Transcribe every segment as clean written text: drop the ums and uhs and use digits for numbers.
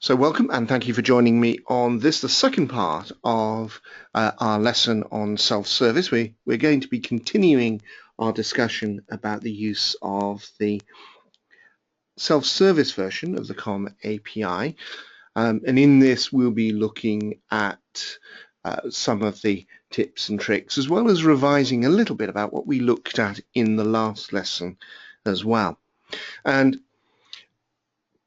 So welcome and thank you for joining me on this, the second part of our lesson on self-service. We're going to be continuing our discussion about the use of the self-service version of the COM API. And in this, we'll be looking at some of the tips and tricks, as well as revising a little bit about what we looked at in the last lesson as well. And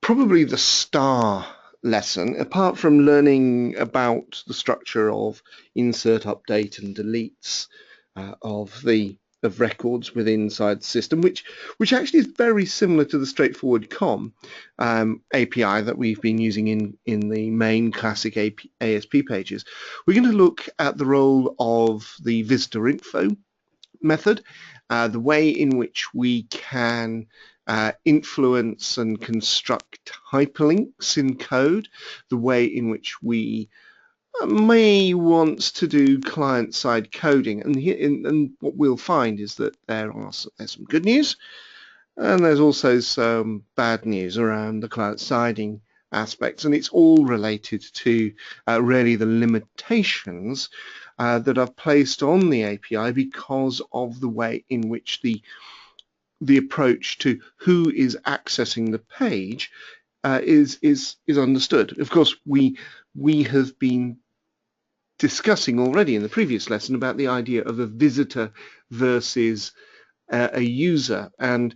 probably the star lesson, apart from learning about the structure of insert, update, and deletes of records within inside the system, which actually is very similar to the straightforward COM API that we've been using in the main classic ASP pages. We're going to look at the role of the visitor info method, the way in which we can influence and construct hyperlinks in code, the way in which we may want to do client-side coding, and what we'll find is that there's some good news, and there's also some bad news around the client-siding aspects, and it's all related to really the limitations that are placed on the API because of the way in which the approach to who is accessing the page is understood. Of course, we have been discussing already in the previous lesson about the idea of a visitor versus a user, and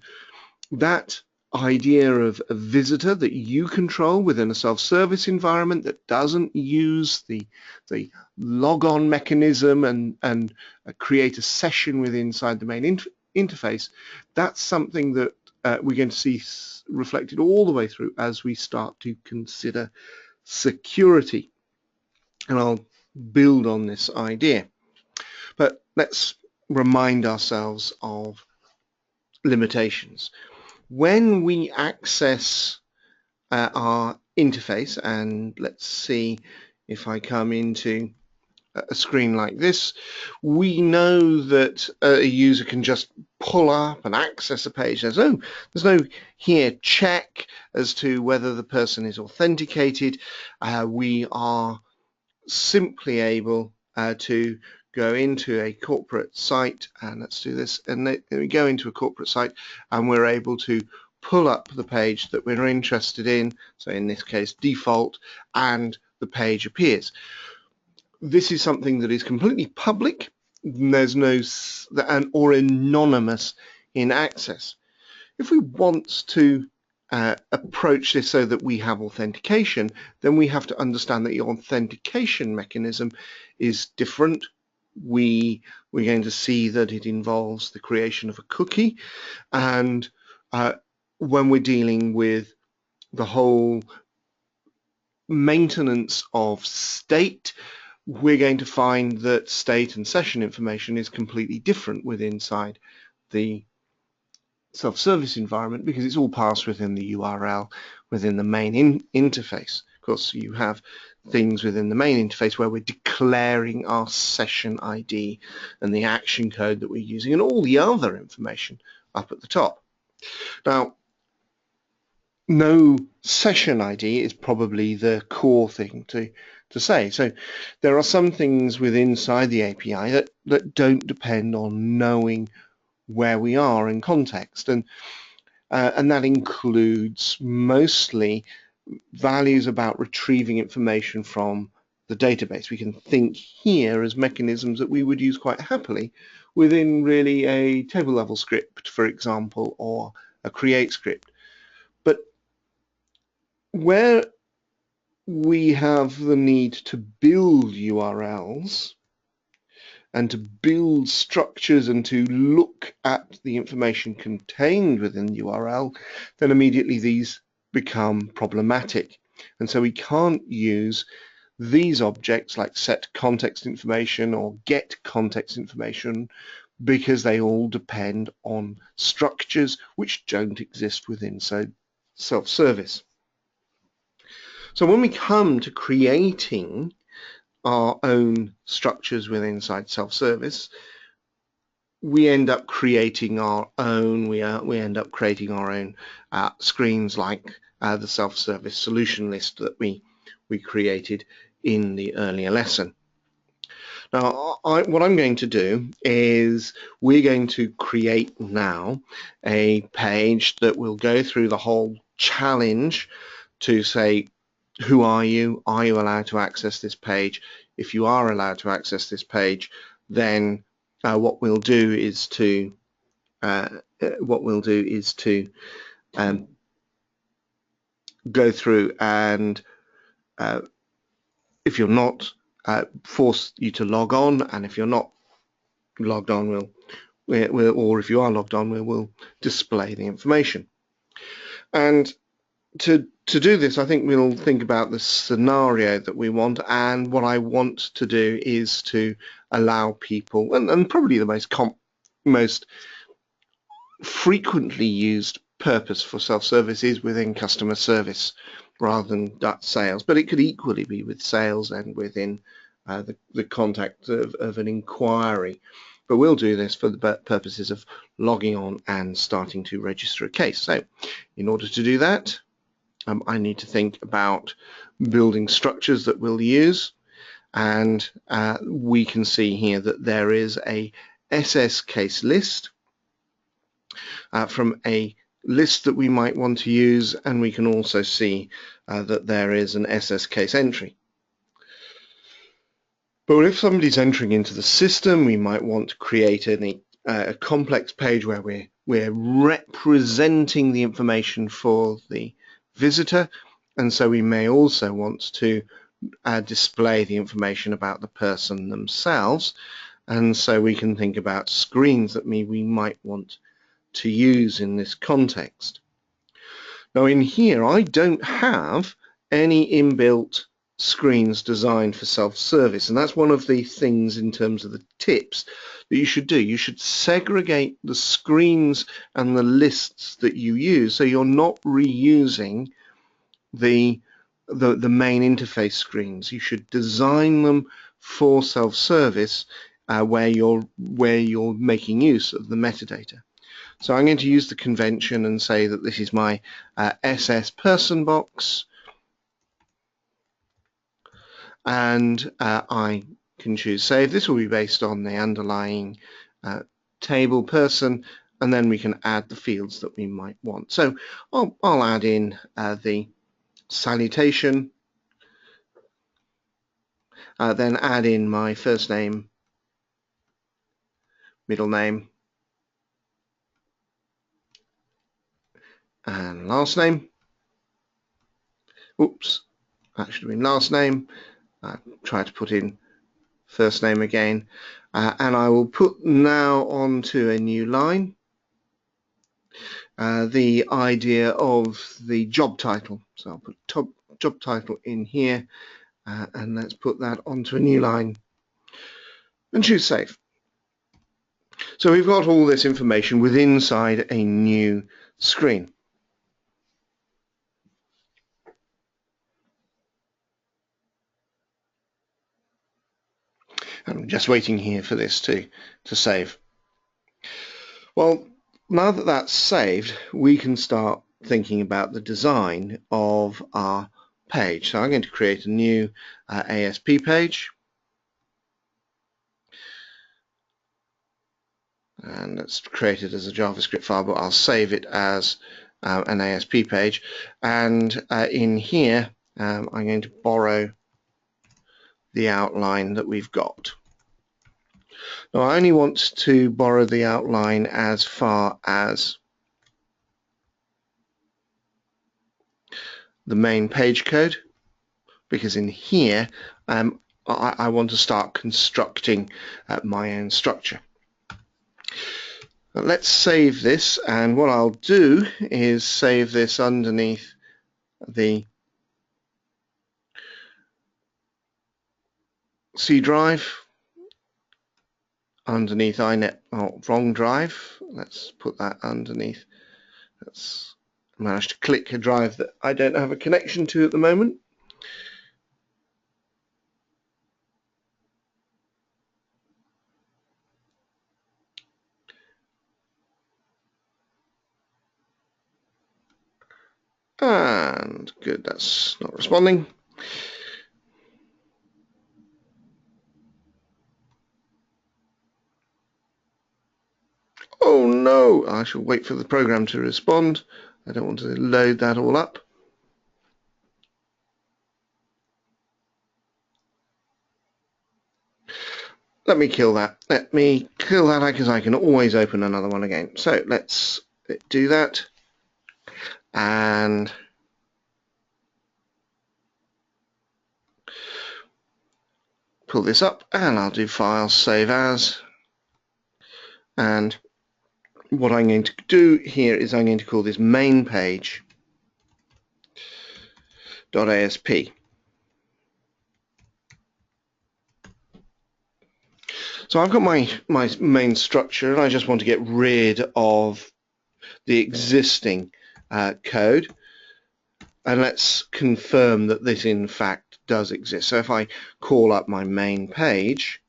that idea of a visitor that you control within a self-service environment that doesn't use the log-on mechanism and create a session within inside the main interface, that's something that we're going to see reflected all the way through as we start to consider security. And I'll build on this idea. But let's remind ourselves of limitations. When we access our interface, and let's see if I come into a screen like this, we know that a user can just pull up and access a page. There's no here check as to whether the person is authenticated. We are simply able to go into a corporate site, and let's do this, and we go into a corporate site and we're able to pull up the page that we're interested in, so in this case default, and the page appears. This is something that is completely public. There's no or anonymous in access. If we want to approach this so that we have authentication, then we have to understand that the authentication mechanism is different. We're going to see that it involves the creation of a cookie, and when we're dealing with the whole maintenance of state, we're going to find that state and session information is completely different inside the self-service environment because it's all passed within the URL within the main interface. Of course, you have things within the main interface where we're declaring our session ID and the action code that we're using and all the other information up at the top. Now, no session ID is probably the core thing to say. So there are some things inside the API that don't depend on knowing where we are in context, and that includes mostly values about retrieving information from the database. We can think here as mechanisms that we would use quite happily within really a table level script, for example, or a create script. But where we have the need to build URLs and to build structures and to look at the information contained within the URL, then immediately these become problematic. And so we can't use these objects like set context information or get context information because they all depend on structures which don't exist within self-service. So when we come to creating our own structures inside self-service, we end up creating our own. We end up creating our own screens like the self-service solution list that we created in the earlier lesson. Now, what I'm going to do is we're going to create now a page that will go through the whole challenge to say, who are you? Are you allowed to access this page? If you are allowed to access this page, then what we'll do is to go through and if you're not, force you to log on, and if you're not logged on, or if you are logged on, we'll display the information. And to do this, I think we'll think about the scenario that we want, and what I want to do is to allow people, and probably the most frequently used purpose for self-service is within customer service rather than sales, but it could equally be with sales and within the contact of an inquiry. But we'll do this for the purposes of logging on and starting to register a case. So in order to do that, I need to think about building structures that we'll use, and we can see here that there is a SS case list from a list that we might want to use, and we can also see that there is an SS case entry. But if somebody's entering into the system, we might want to create a complex page where we're representing the information for the visitor, and so we may also want to display the information about the person themselves, and so we can think about screens that we might want to use in this context. Now in here I don't have any inbuilt screens designed for self-service, and that's one of the things in terms of the tips that you should do. You should segregate the screens and the lists that you use so you're not reusing the main interface screens. You should design them for self-service where you're making use of the metadata. So I'm going to use the convention and say that this is my SS person box, and I can choose save. This will be based on the underlying table person, and then we can add the fields that we might want. So I'll add in the salutation, then add in my first name, middle name, and last name. Oops, that should have been last name. I try to put in first name again, and I will put now onto a new line the idea of the job title. So I'll put job title in here, and let's put that onto a new line and choose save. So we've got all this information within inside a new screen. I'm just waiting here for this to save. Well, now that that's saved, we can start thinking about the design of our page. So I'm going to create a new ASP page, and let's create it as a JavaScript file, but I'll save it as an ASP page. And in here, I'm going to borrow the outline that we've got. Now I only want to borrow the outline as far as the main page code, because in here I want to start constructing my own structure. Now let's save this, and what I'll do is save this underneath the C drive, underneath iNet, wrong drive. Let's put that underneath. Let's manage to click a drive that I don't have a connection to at the moment. and good, that's not responding. Oh no, I shall wait for the program to respond. I don't want to load that all up. Let me kill that. Let me kill that because I can always open another one again. So let's do that. And pull this up, and I'll do File, Save As. And what I'm going to do here is I'm going to call this main page.asp. So I've got my main structure, and I just want to get rid of the existing code. And let's confirm that this in fact does exist. So if I call up my main page,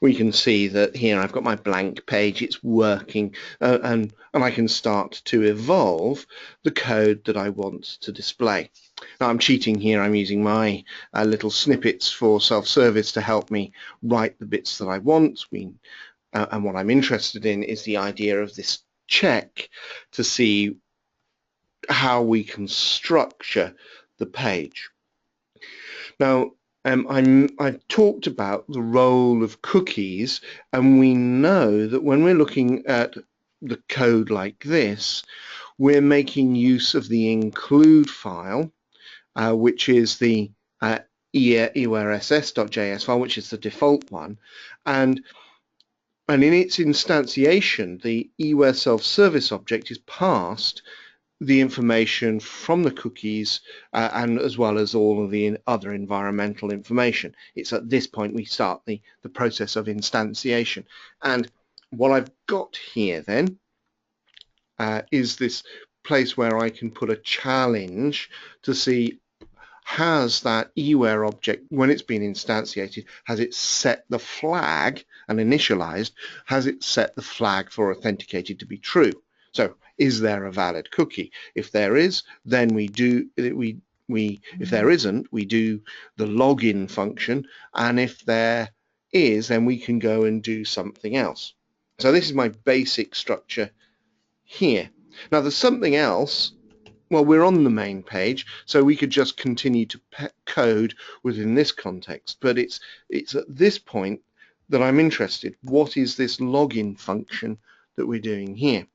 we can see that here I've got my blank page, it's working, and I can start to evolve the code that I want to display. Now I'm cheating here, I'm using my little snippets for self-service to help me write the bits that I want. And what I'm interested in is the idea of this check to see how we can structure the page. Now, I've talked about the role of cookies, and we know that when we're looking at the code like this, we're making use of the include file, which is the ewarss.js file, which is the default one, and in its instantiation, the eware self-service object is passed the information from the cookies and as well as all of the other environmental information. It's at this point we start the process of instantiation. And what I've got here then is this place where I can put a challenge to see, has that eware object, when it's been instantiated, has it set the flag and initialized, has it set the flag for authenticated to be true? So is there a valid cookie? If there is, then if there isn't, we do the login function, and if there is, then we can go and do something else. So this is my basic structure here. Now there's something else. Well, we're on the main page, so we could just continue to code within this context, but it's at this point that I'm interested. What is this login function that we're doing here?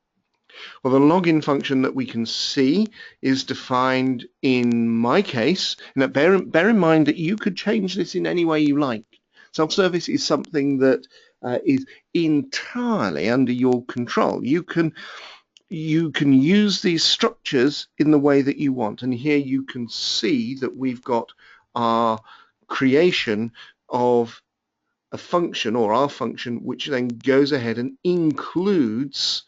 Well, the login function that we can see is defined in my case. Now, bear in mind that you could change this in any way you like. Self-service is something that is entirely under your control. You can use these structures in the way that you want. And here you can see that we've got our creation of a function, or our function, which then goes ahead and includes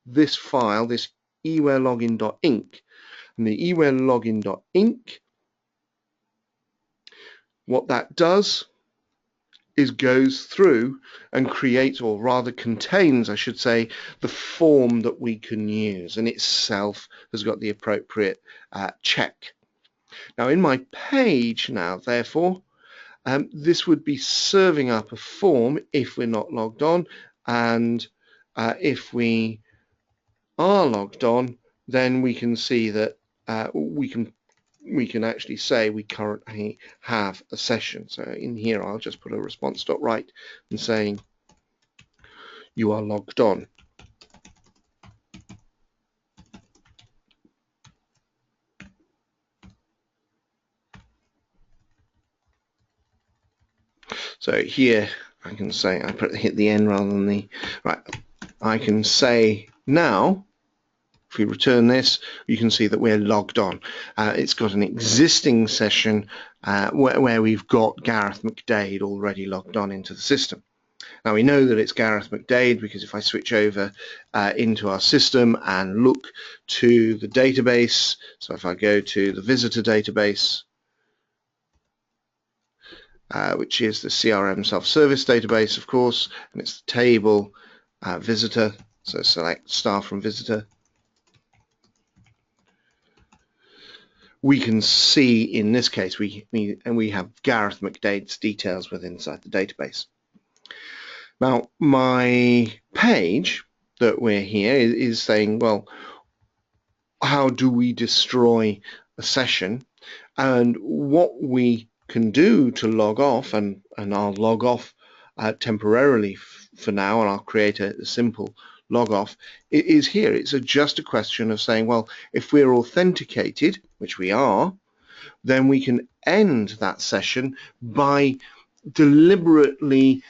this file, this ewarelogin.inc. And the ewarelogin.inc, what that does is goes through and creates, or rather contains, I should say, the form that we can use, and itself has got the appropriate check. Now in my page now, therefore, this would be serving up a form if we're not logged on, and if we are logged on, then we can see that we can actually say we currently have a session. So in here I'll just put a response.write and saying you are logged on. So here I can say, hit the N rather than the right. I can say now, if we return this, you can see that we're logged on. It's got an existing session where we've got Gareth McDade already logged on into the system. Now we know that it's Gareth McDade because if I switch over into our system and look to the database, so if I go to the visitor database, which is the CRM self-service database, of course, and it's the table visitor, so select star from visitor. we can see in this case we have Gareth McDade's details within inside the database. Now my page that we're here is saying, well, how do we destroy a session? And what we can do to log off, and I'll log off temporarily for now, and I'll create a simple log off, it is here. It's just a question of saying, well, if we're authenticated, which we are, then we can end that session by deliberately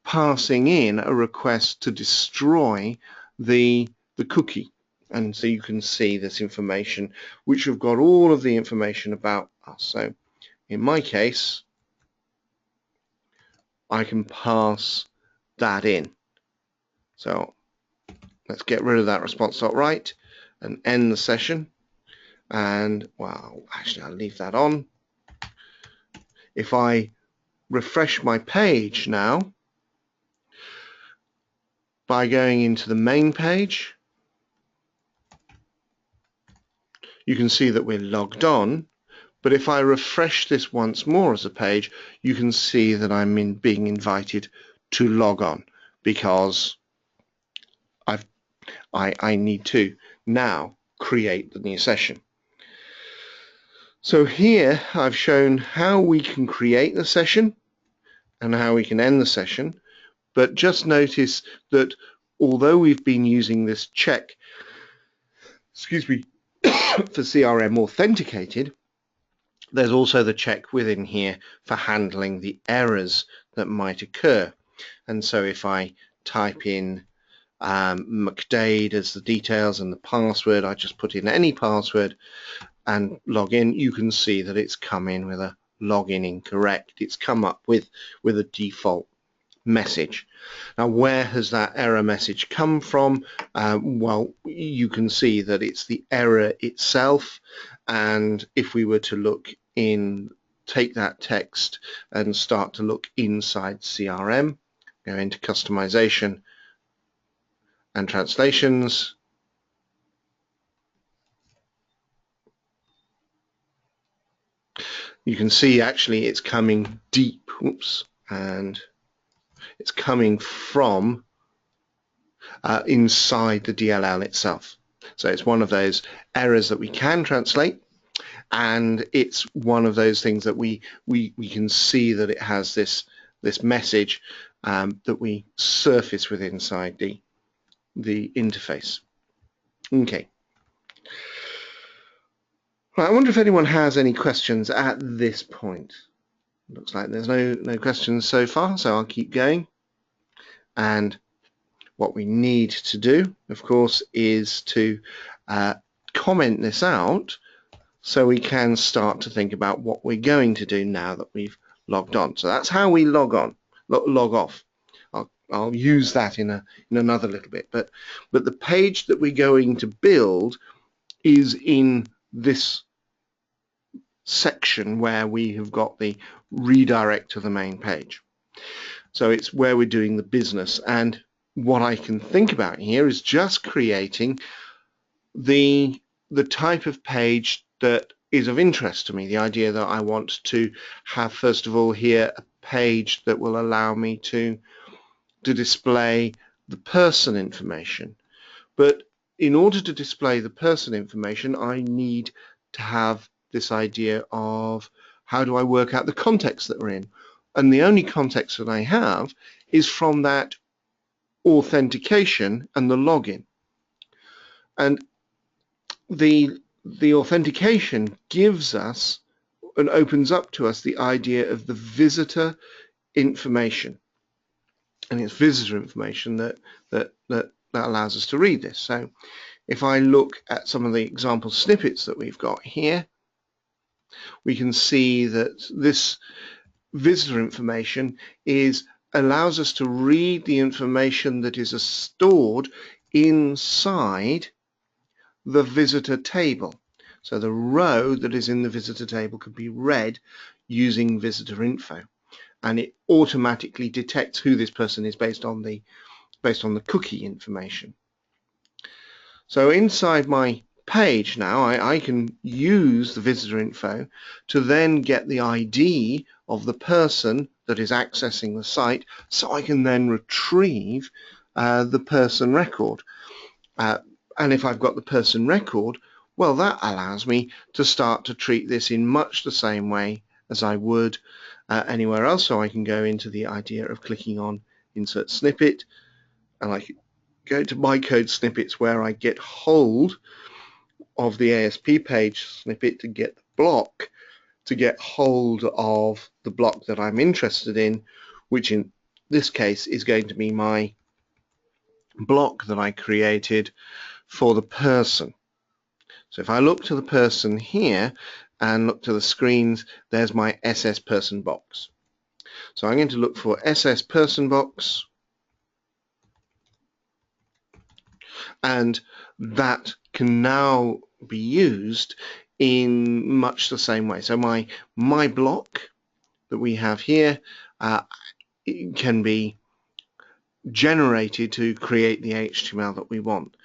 passing in a request to destroy the cookie. And so you can see this information, which have got all of the information about us. So in my case, I can pass that in. So let's get rid of that response.write and end the session. And well, actually I'll leave that on. If I refresh my page now by going into the main page, you can see that we're logged on. But if I refresh this once more as a page, you can see that I'm being invited to log on, because I need to now create the new session. So here I've shown how we can create the session and how we can end the session, but just notice that although we've been using this check, excuse me, for CRM authenticated, there's also the check within here for handling the errors that might occur. And so if I type in McDade as the details and the password, I just put in any password and log in, you can see that it's come in with a login incorrect. It's come up with a default message. Now, where has that error message come from? Well, you can see that it's the error itself, and if we were to look in, take that text and start to look inside CRM, go into customization and translations, you can see actually it's coming deep, and it's coming from inside the DLL itself. So it's one of those errors that we can translate, and it's one of those things that we can see that it has this message that we surface with inside the interface. Okay. Right, I wonder if anyone has any questions at this point. Looks like there's no questions so far, so I'll keep going. And what we need to do, of course, is to comment this out so we can start to think about what we're going to do now that we've logged on. So that's how we log off. I'll use that in another little bit, but the page that we're going to build is in this section where we have got the redirect to the main page. So it's where we're doing the business, and what I can think about here is just creating the type of page that is of interest to me. The idea that I want to have, first of all, here a page that will allow me to display the person information. But in order to display the person information, I need to have this idea of how do I work out the context that we're in. And the only context that I have is from that authentication and the login. And the authentication gives us and opens up to us the idea of the visitor information. And it's visitor information that allows us to read this. So if I look at some of the example snippets that we've got here, we can see that this visitor information allows us to read the information that is stored inside the visitor table. So the row that is in the visitor table can be read using visitor info, and it automatically detects who this person is based on the cookie information. So inside my page now, I can use the visitor info to then get the ID of the person that is accessing the site, so I can then retrieve the person record. And if I've got the person record, well, that allows me to start to treat this in much the same way as I would anywhere else. So I can go into the idea of clicking on Insert Snippet, and I can go to My Code Snippets, where I get hold of the ASP page snippet to get the block, to get hold of the block that I'm interested in, which in this case is going to be my block that I created for the person. So if I look to the person here and look to the screens, there's my SS person box. So I'm going to look for SS person box, and that can now be used in much the same way. So my block that we have here can be generated to create the HTML that we want.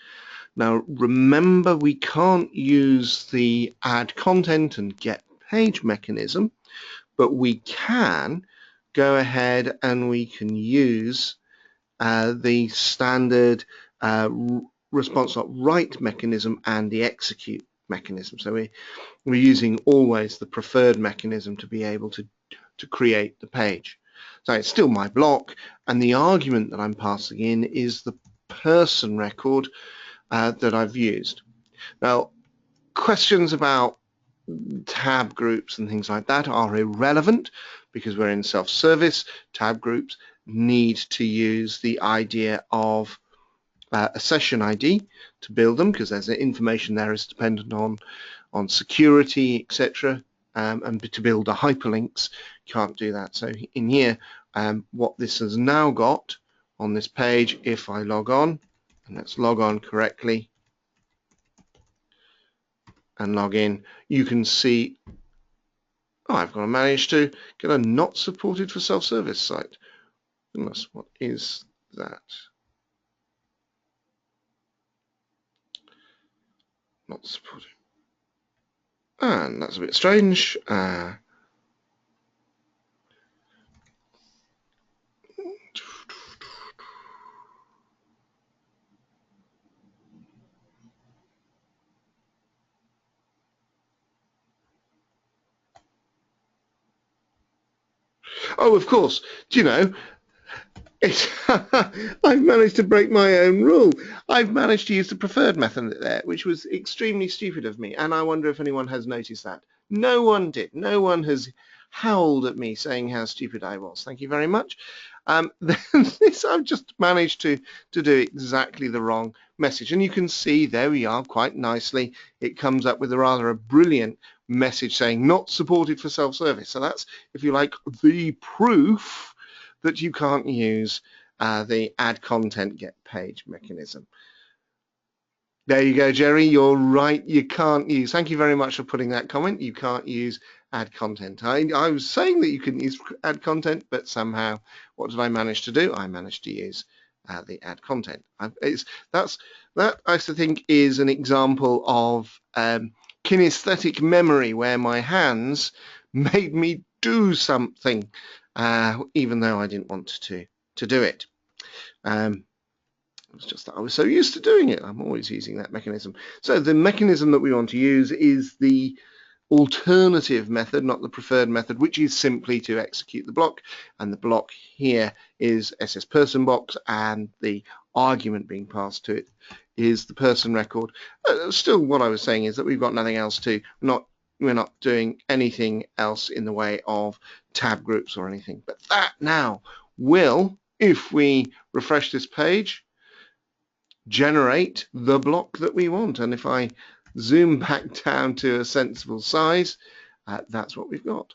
Now remember, we can't use the add content and get page mechanism, but we can go ahead and we can use the standard response.write mechanism and the execute mechanism. So we're using always the preferred mechanism to be able to create the page. So it's still my block, and the argument that I'm passing in is the person record that I've used. Now, questions about tab groups and things like that are irrelevant because we're in self-service. Tab groups need to use the idea of a session ID to build them, because there's information there is dependent on security, etc. And to build the hyperlinks, you can't do that. So in here, what this has now got on this page, if I log on, and let's log on correctly and log in, you can see, oh, I've got to manage to get a not supported for self-service site. Goodness, what is that? Not supported. And that's a bit strange. Oh, of course. Do you know, I've managed to break my own rule. I've managed to use the preferred method there, which was extremely stupid of me, and I wonder if anyone has noticed that. No one did. No one has howled at me saying how stupid I was. Thank you very much. This, I've just managed to do exactly the wrong message, and you can see there we are quite nicely. It comes up with a brilliant message saying not supported for self-service. So that's, if you like, the proof that you can't use the add content get page mechanism. There you go, Jerry, you're right, you can't use. Thank you very much for putting that comment. You can't use add content. I was saying that you couldn't use add content, but somehow, what did I manage to do? I managed to use the add content. That I think is an example of kinesthetic memory, where my hands made me do something even though I didn't want to do it. It's just that I was so used to doing it. I'm always using that mechanism. So the mechanism that we want to use is the alternative method, not the preferred method, which is simply to execute the block. And the block here is SS person box, and the argument being passed to it is the person record. Still, what I was saying is that we've got nothing else to, we're not doing anything else in the way of tab groups or anything. But that now will, if we refresh this page, generate the block that we want. And if I zoom back down to a sensible size, that's what we've got.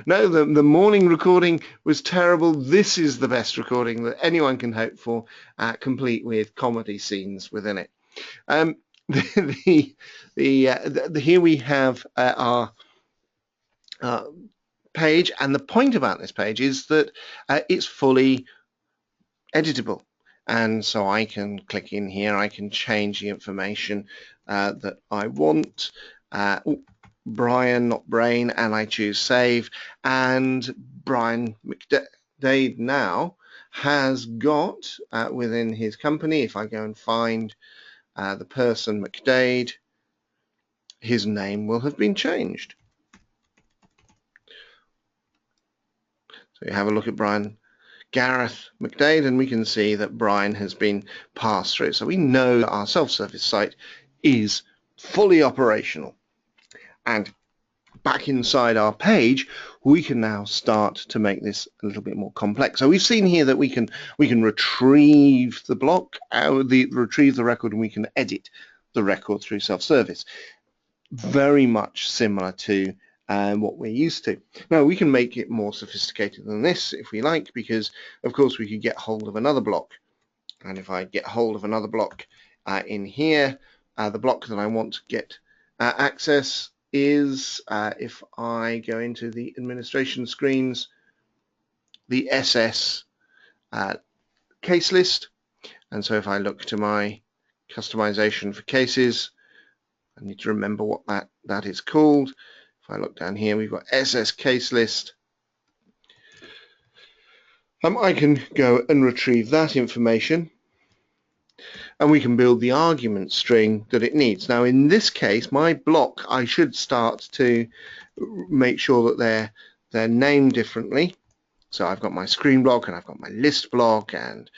No, the morning recording was terrible. This is the best recording that anyone can hope for, complete with comedy scenes within it. Here we have our page, and the point about this page is that it's fully editable. and so I can click in here, I can change the information that I want. Brian, not Brain, and I choose save, and Brian McDade now has got within his company, if I go and find the person McDade, his name will have been changed. So you have a look at Brian Gareth McDade, and we can see that Brian has been passed through. So we know that our self-service site is fully operational. And back inside our page, we can now start to make this a little bit more complex. So we've seen here that we can retrieve the block, retrieve the record, and we can edit the record through self-service. Very much similar to what we're used to. Now we can make it more sophisticated than this if we like, because of course we could get hold of another block. And if I get hold of another block in here, the block that I want to get access is, if I go into the administration screens, the SS case list. And so if I look to my customization for cases, I need to remember what that is called. If I look down here, we've got SS case list. I can go and retrieve that information, and we can build the argument string that it needs. Now in this case, my block, I should start to make sure that they're named differently. So I've got my screen block and I've got my list block, and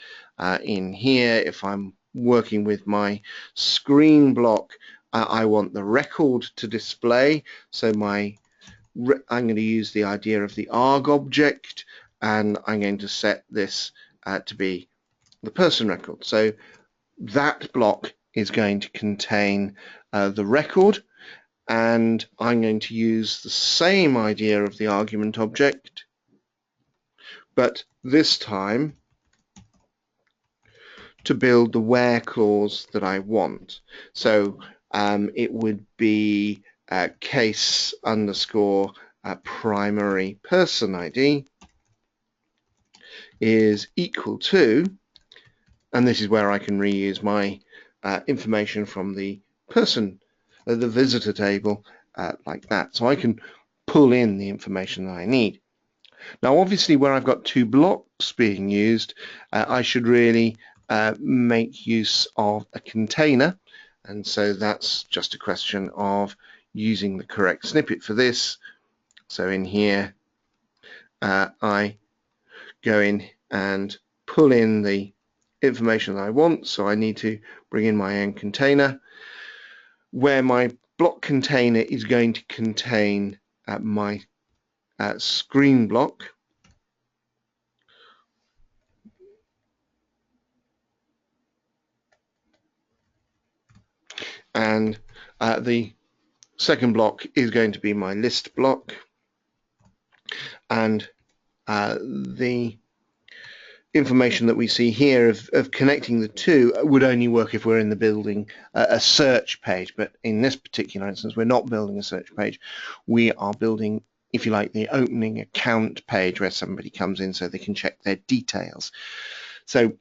in here, if I'm working with my screen block, I want the record to display. So I'm going to use the idea of the arg object, and I'm going to set this to be the person record. So that block is going to contain the record, and I'm going to use the same idea of the argument object, but this time to build the where clause that I want. So it would be case underscore primary person ID is equal to, and this is where I can reuse my information from the person, the visitor table, like that. So I can pull in the information that I need. Now obviously where I've got two blocks being used, I should really make use of a container, and so that's just a question of using the correct snippet for this. So in here I go in and pull in the information that I want, so I need to bring in my own container, where my block container is going to contain my screen block, and the second block is going to be my list block, and the information that we see here of connecting the two would only work if we're in the building a search page, but in this particular instance we're not building a search page, we are building, if you like, the opening account page where somebody comes in so they can check their details. So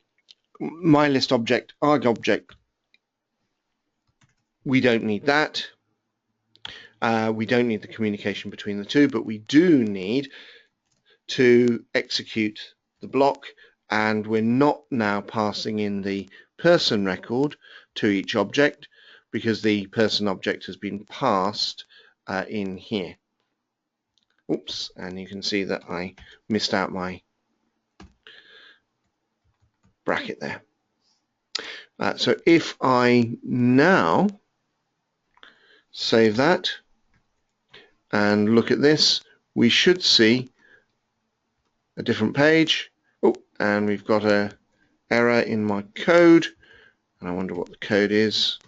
my list object, arg object, we don't need that. We don't need the communication between the two, but we do need to execute the block, and we're not now passing in the person record to each object because the person object has been passed in here. Oops, and you can see that I missed out my bracket there. So if I now save that and look at this, we should see a different page. Oh, and we've got an error in my code, and I wonder what the code is.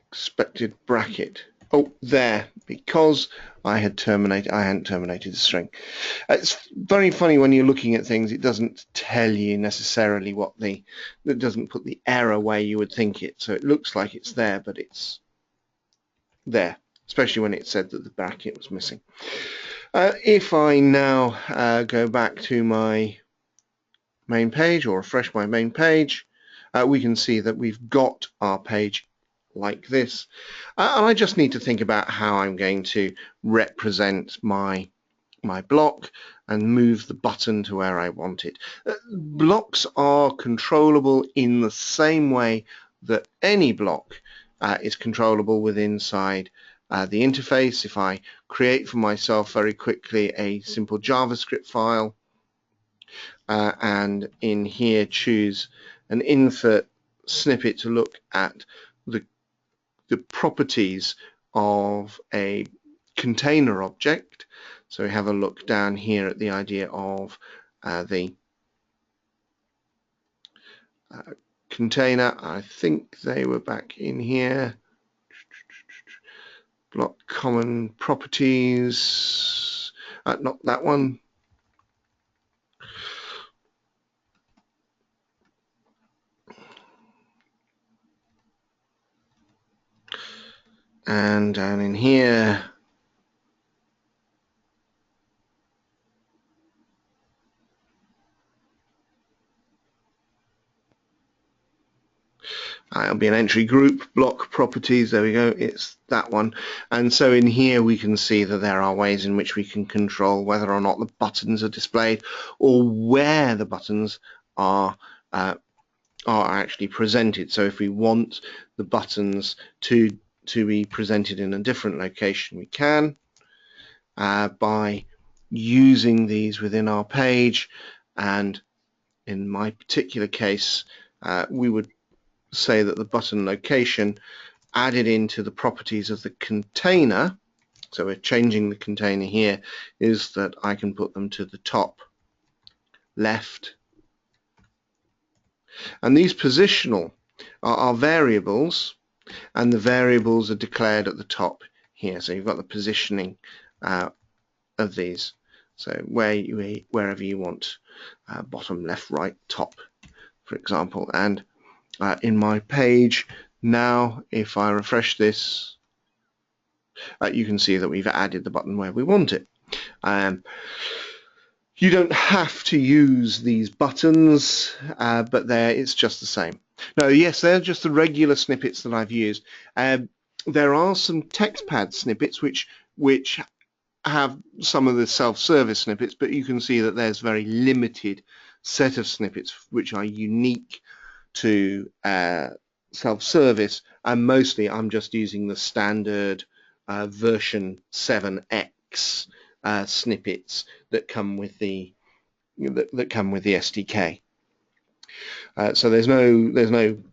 Expected bracket. Oh, there, because I hadn't terminated the string. It's very funny when you're looking at things, it doesn't tell you necessarily it doesn't put the error where you would think it. So it looks like it's there, but it's there, especially when it said that the bracket was missing. If I now go back to my main page or refresh my main page, we can see that we've got our page like this. And I just need to think about how I'm going to represent my block and move the button to where I want it. Blocks are controllable in the same way that any block is controllable with inside the interface. If I create for myself very quickly a simple JavaScript file and in here choose an insert snippet to look at the properties of a container object. So we have a look down here at the idea of the container. I think they were back in here. Block common properties. Not that one. And down in here, it'll be an entry group, block properties, there we go, it's that one. And so in here we can see that there are ways in which we can control whether or not the buttons are displayed or where the buttons are actually presented. So if we want the buttons to be presented in a different location, we can by using these within our page. And in my particular case, we would say that the button location added into the properties of the container, so we're changing the container here, is that I can put them to the top left. And these positional are variables, and the variables are declared at the top here. So you've got the positioning of these. So wherever you want, bottom, left, right, top, for example. And in my page now, if I refresh this, you can see that we've added the button where we want it. You don't have to use these buttons, but it's just the same. No, yes, they're just the regular snippets that I've used. There are some TextPad snippets which have some of the self-service snippets, but you can see that there's very limited set of snippets which are unique to self-service, and mostly I'm just using the standard version 7x snippets that come with the SDK. So there's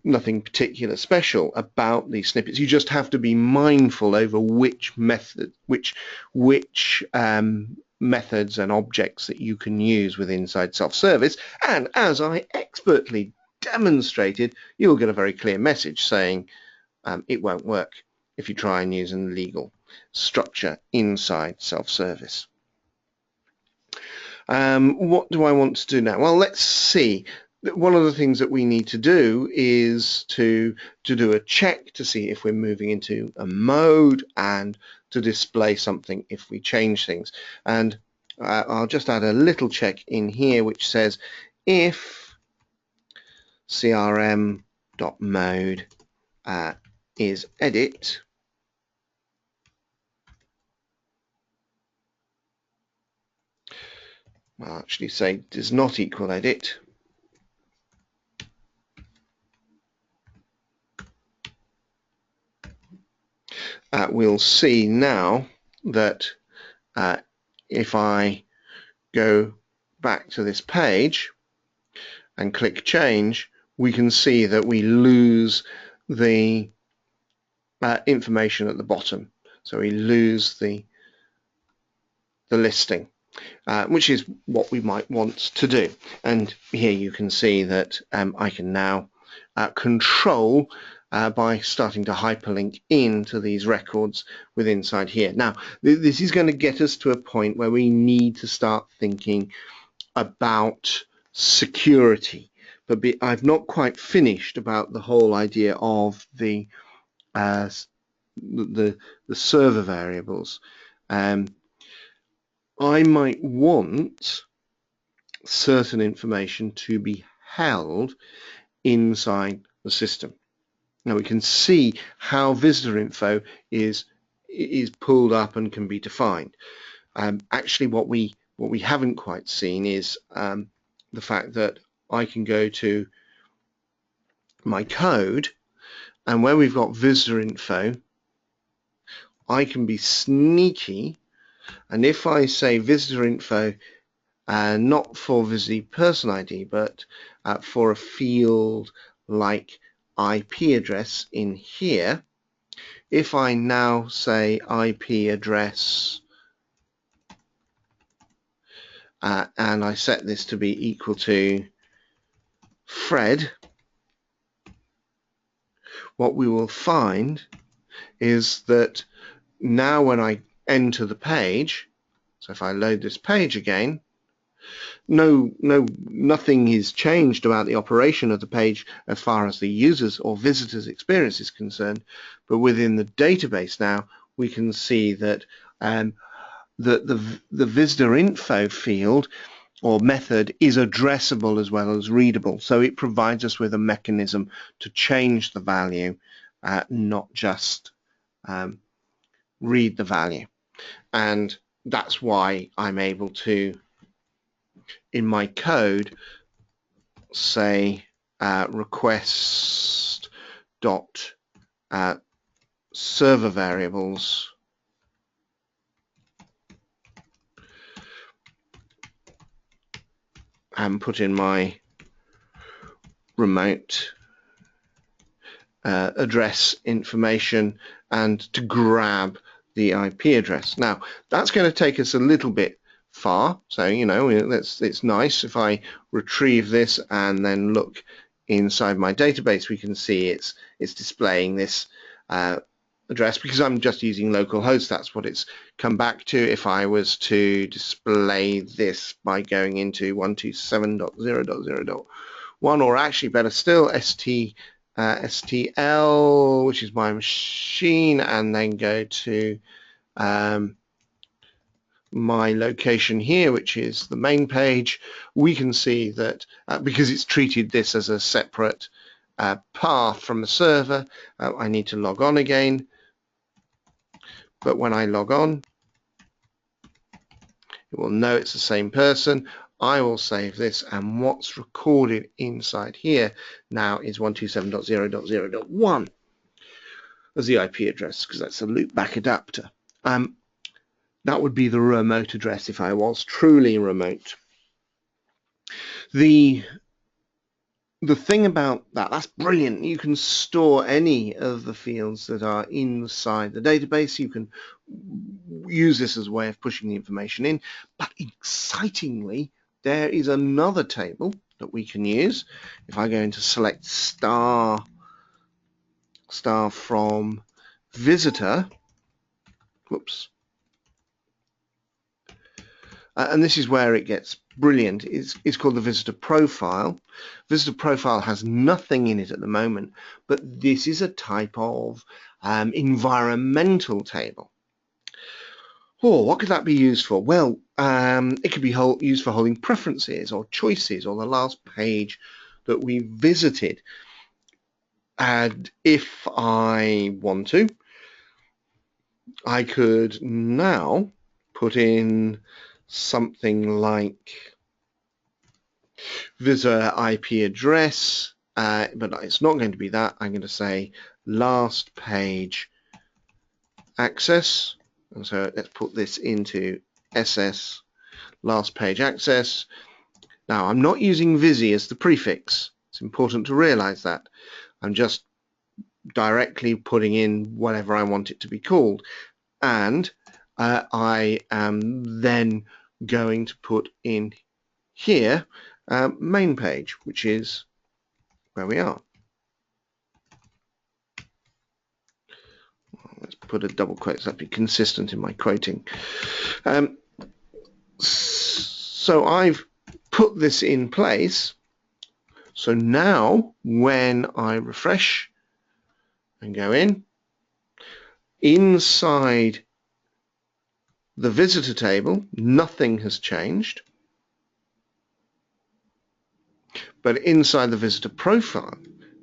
nothing particular special about these snippets. You just have to be mindful over which methods and objects that you can use with inside self-service. And as I expertly demonstrated, you'll get a very clear message saying it won't work if you try and use an illegal structure inside self-service. What do I want to do now? Well, let's see. One of the things that we need to do is to do a check to see if we're moving into a mode and to display something if we change things. And I'll just add a little check in here which says if crm.mode is edit, I'll actually say does not equal edit. We'll see now that if I go back to this page and click change, we can see that we lose the information at the bottom. So we lose the listing, which is what we might want to do. And here you can see that I can now control by starting to hyperlink into these records with inside here. Now, this is going to get us to a point where we need to start thinking about security. But I've not quite finished about the whole idea of the server variables. I might want certain information to be held inside the system. Now we can see how visitor info is pulled up and can be defined. Actually, what we haven't quite seen is the fact that I can go to my code, and where we've got visitor info, I can be sneaky, and if I say visitor info, not for visitee person ID, but for a field like IP address in here, if I now say IP address and I set this to be equal to Fred, what we will find is that now when I enter the page, so if I load this page again, nothing is changed about the operation of the page as far as the user's or visitor's experience is concerned, but within the database now we can see that the visitor info field or method is addressable as well as readable, so it provides us with a mechanism to change the value, not just read the value. And that's why I'm able to, in my code, say request dot server variables and put in my remote address information and to grab the IP address. Now that's going to take us a little bit far, so it's nice if I retrieve this and then look inside my database. We can see it's displaying this address because I'm just using localhost. That's what it's come back to. If I was to display this by going into 127.0.0.1, or actually better still STL, which is my machine, and then go to my location here, which is the main page, we can see that because it's treated this as a separate path from the server, I need to log on again. But when I log on, it will know it's the same person. I will save this, and what's recorded inside here now is 127.0.0.1 as the IP address, because that's a loopback adapter. That would be the remote address if I was truly remote. The thing about that's brilliant. You can store any of the fields that are inside the database. You can use this as a way of pushing the information in. But excitingly, there is another table that we can use. If I go into select star from visitor, whoops. And this is where it gets brilliant. It's called the visitor profile. Visitor profile has nothing in it at the moment, but this is a type of environmental table. Oh, what could that be used for? Well, it could be used for holding preferences or choices or the last page that we visited. And if I want to, I could now put in something like visitor IP address, but it's not going to be that. I'm going to say last page access, and so let's put this into SS last page access. Now I'm not using Visi as the prefix. It's important to realize that. I'm just directly putting in whatever I want it to be called, and I am then going to put in here main page, which is where we are. Let's put a double quote so that'd be consistent in my quoting. So I've put this in place. So now when I refresh and go in, inside the visitor table, nothing has changed. But inside the visitor profile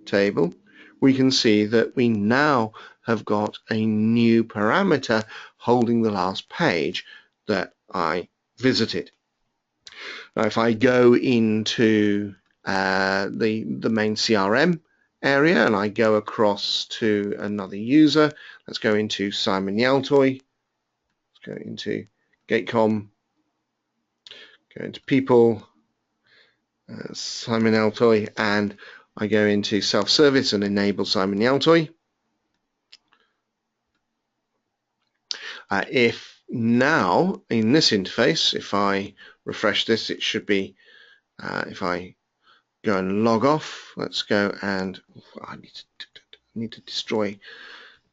table, we can see that we now have got a new parameter holding the last page that I visited. Now, if I go into the main CRM area and I go across to another user, let's go into Simon Yaltoy, let's go into Gatecom, go into people, Simon Yaltoy, and I go into self-service and enable Simon Yaltoy. If now in this interface, if I refresh this, it should be, if I go and log off, let's go and I need to destroy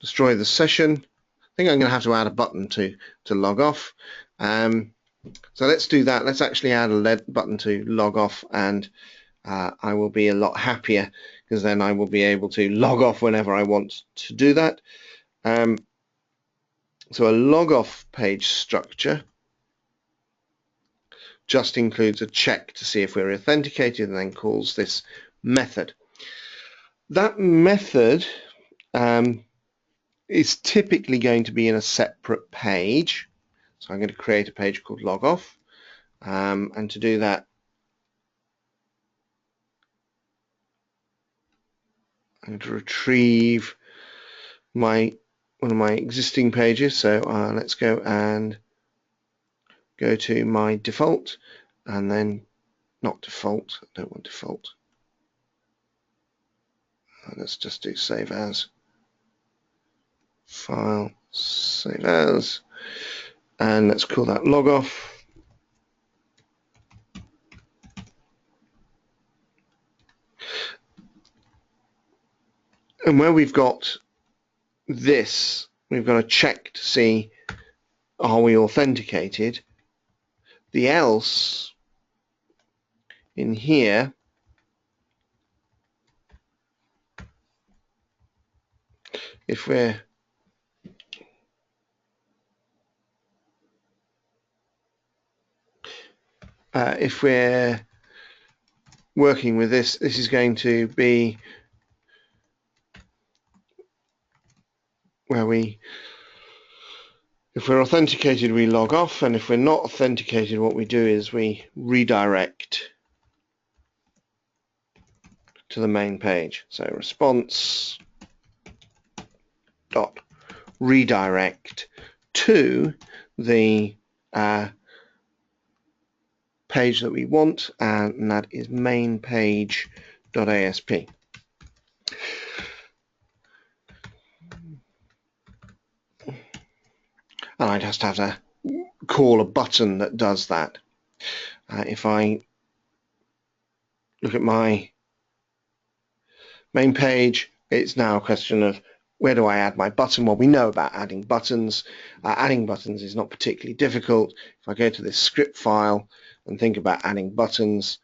the session. I think I'm going to have to add a button to log off. So let's do that. Let's actually add a button to log off, and I will be a lot happier because then I will be able to log off whenever I want to do that. So a log off page structure just includes a check to see if we're authenticated and then calls this method. That method is typically going to be in a separate page. So I'm going to create a page called log off, and to do that I'm going to retrieve one of my existing pages. So let's go and go to my default, and then not default, I don't want default. Let's just do save as, file, save as, and let's call that log off. And where we've got this, we've got to check to see, are we authenticated? The else in here if we're working with this is going to be where if we're authenticated, we log off, and if we're not authenticated, what we do is we redirect to the main page. So response dot redirect to the page that we want, and that is main page.asp. And I just have to call a button that does that. If I look at my main page, it's now a question of where do I add my button? Well, we know about adding buttons. Adding buttons is not particularly difficult. If I go to this script file and think about adding buttons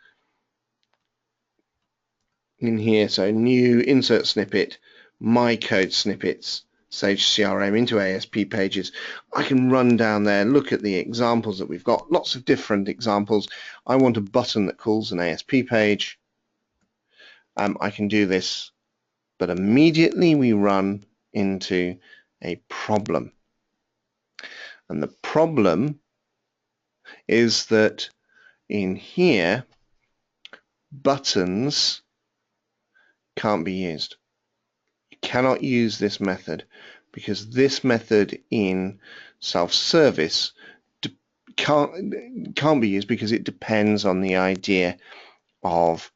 in here, so new insert snippet, my code snippets, Sage CRM into ASP pages, I can run down there, look at the examples that we've got, lots of different examples. I want a button that calls an ASP page. I can do this, but immediately we run into a problem. And the problem is that in here, buttons can't be used. You cannot use this method because this method in self-service can't be used because it depends on the idea of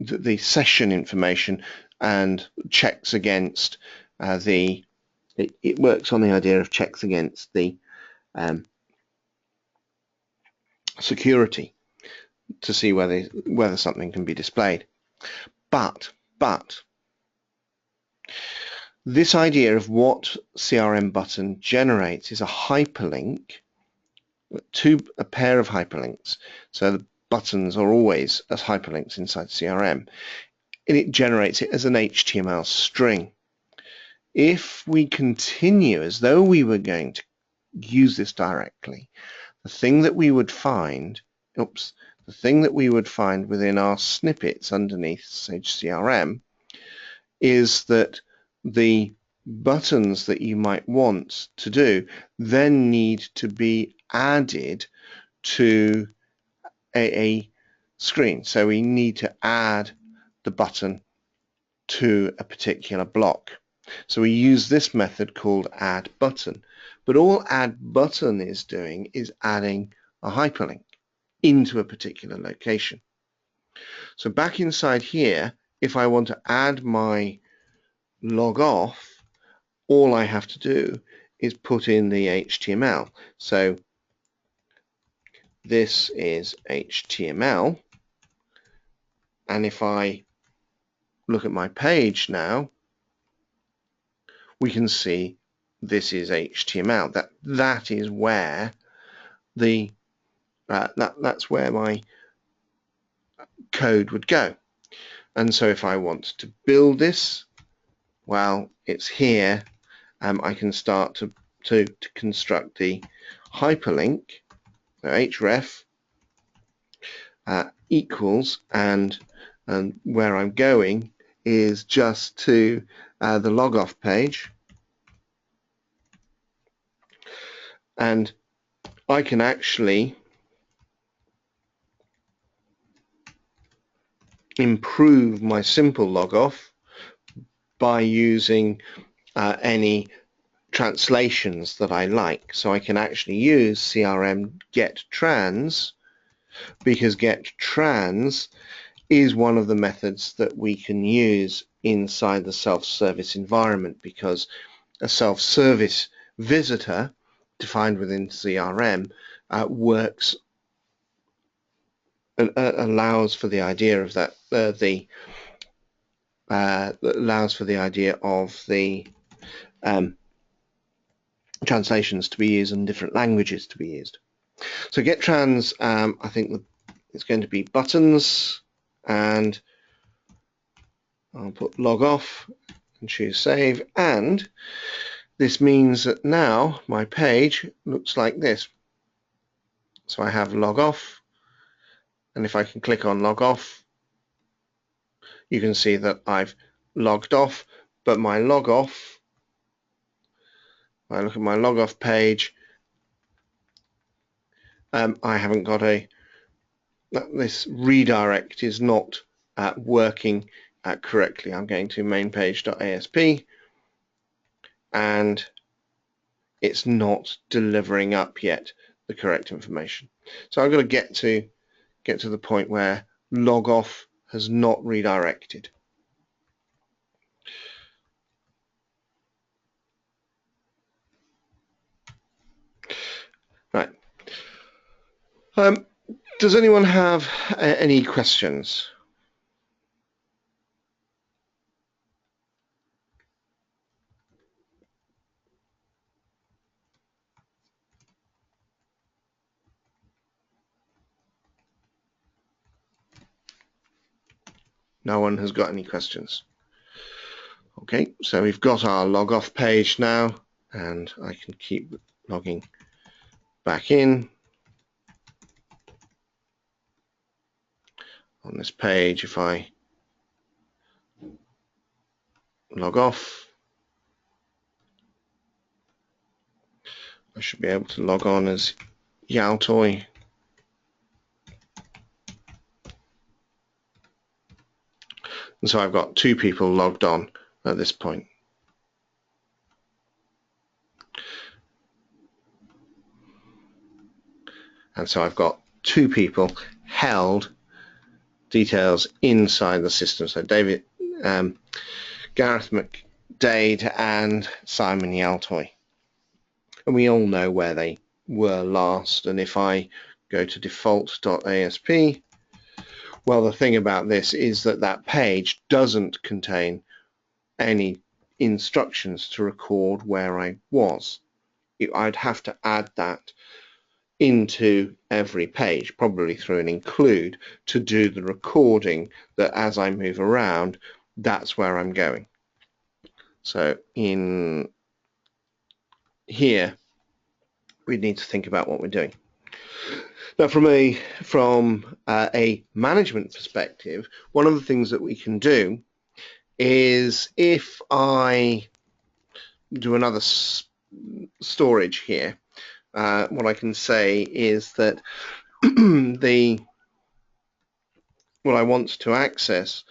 the session information and checks against it works on the idea of checks against the security to see whether something can be displayed. But this idea of what CRM button generates is a hyperlink, a pair of hyperlinks. So the buttons are always as hyperlinks inside CRM, and it generates it as an HTML string. if we continue as though we were going to use this directly, the thing that we would find, the thing that we would find within our snippets underneath Sage CRM is that the buttons that you might want to do then need to be added to a screen. So we need to add the button to a particular block. So we use this method called add button. But all add button is doing is adding a hyperlink into a particular location. So back inside here, if I want to add my log off, all I have to do is put in the HTML. So this is HTML, and if I look at my page now, we can see this is HTML. That is where the that's where my code would go. And so if I want to build this, well, it's here. I can start to construct the hyperlink. So href equals, and where I'm going is just to the log off page, and I can actually improve my simple log off by using any translations that I like. So I can actually use CRM get trans, because get trans is one of the methods that we can use inside the self-service environment, because a self-service visitor defined within CRM works allows for the idea of that allows for the idea of the translations to be used and different languages to be used. So get trans, I think it's going to be buttons, and I'll put log off and choose save, and this means that now my page looks like this. So I have log off, and if I can click on log off, you can see that I've logged off, but my log off, when I look at my log off page, I haven't got this redirect is not working correctly. I'm going to mainpage.asp, and it's not delivering up yet the correct information. So I've got to get to the point where log off has not redirected. Right. Does anyone have any questions? No one has got any questions. Okay, so we've got our log off page now, and I can keep logging back in. On this page, if I log off, I should be able to log on as Yaltoy. And so I've got two people logged on at this point. And so I've got two people held details inside the system. So David, Gareth McDade and Simon Yaltoy. And we all know where they were last. And if I go to default.asp, well, the thing about this is that that page doesn't contain any instructions to record where I was. I'd have to add that into every page, probably through an include, to do the recording that as I move around, that's where I'm going. So in here, we need to think about what we're doing. Now, from a management perspective, one of the things that we can do is, if I do another storage here, what I can say is that what I want to access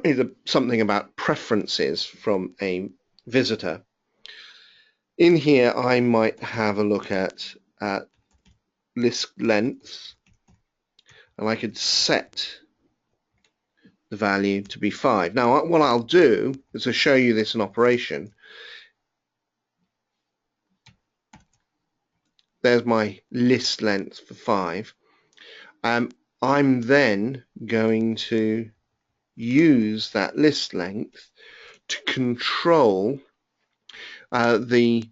is something about preferences from a visitor. In here, I might have a look at list length, and I could set the value to be 5. Now, what I'll do is to show you this in operation. There's my list length for 5. I'm then going to use that list length to control the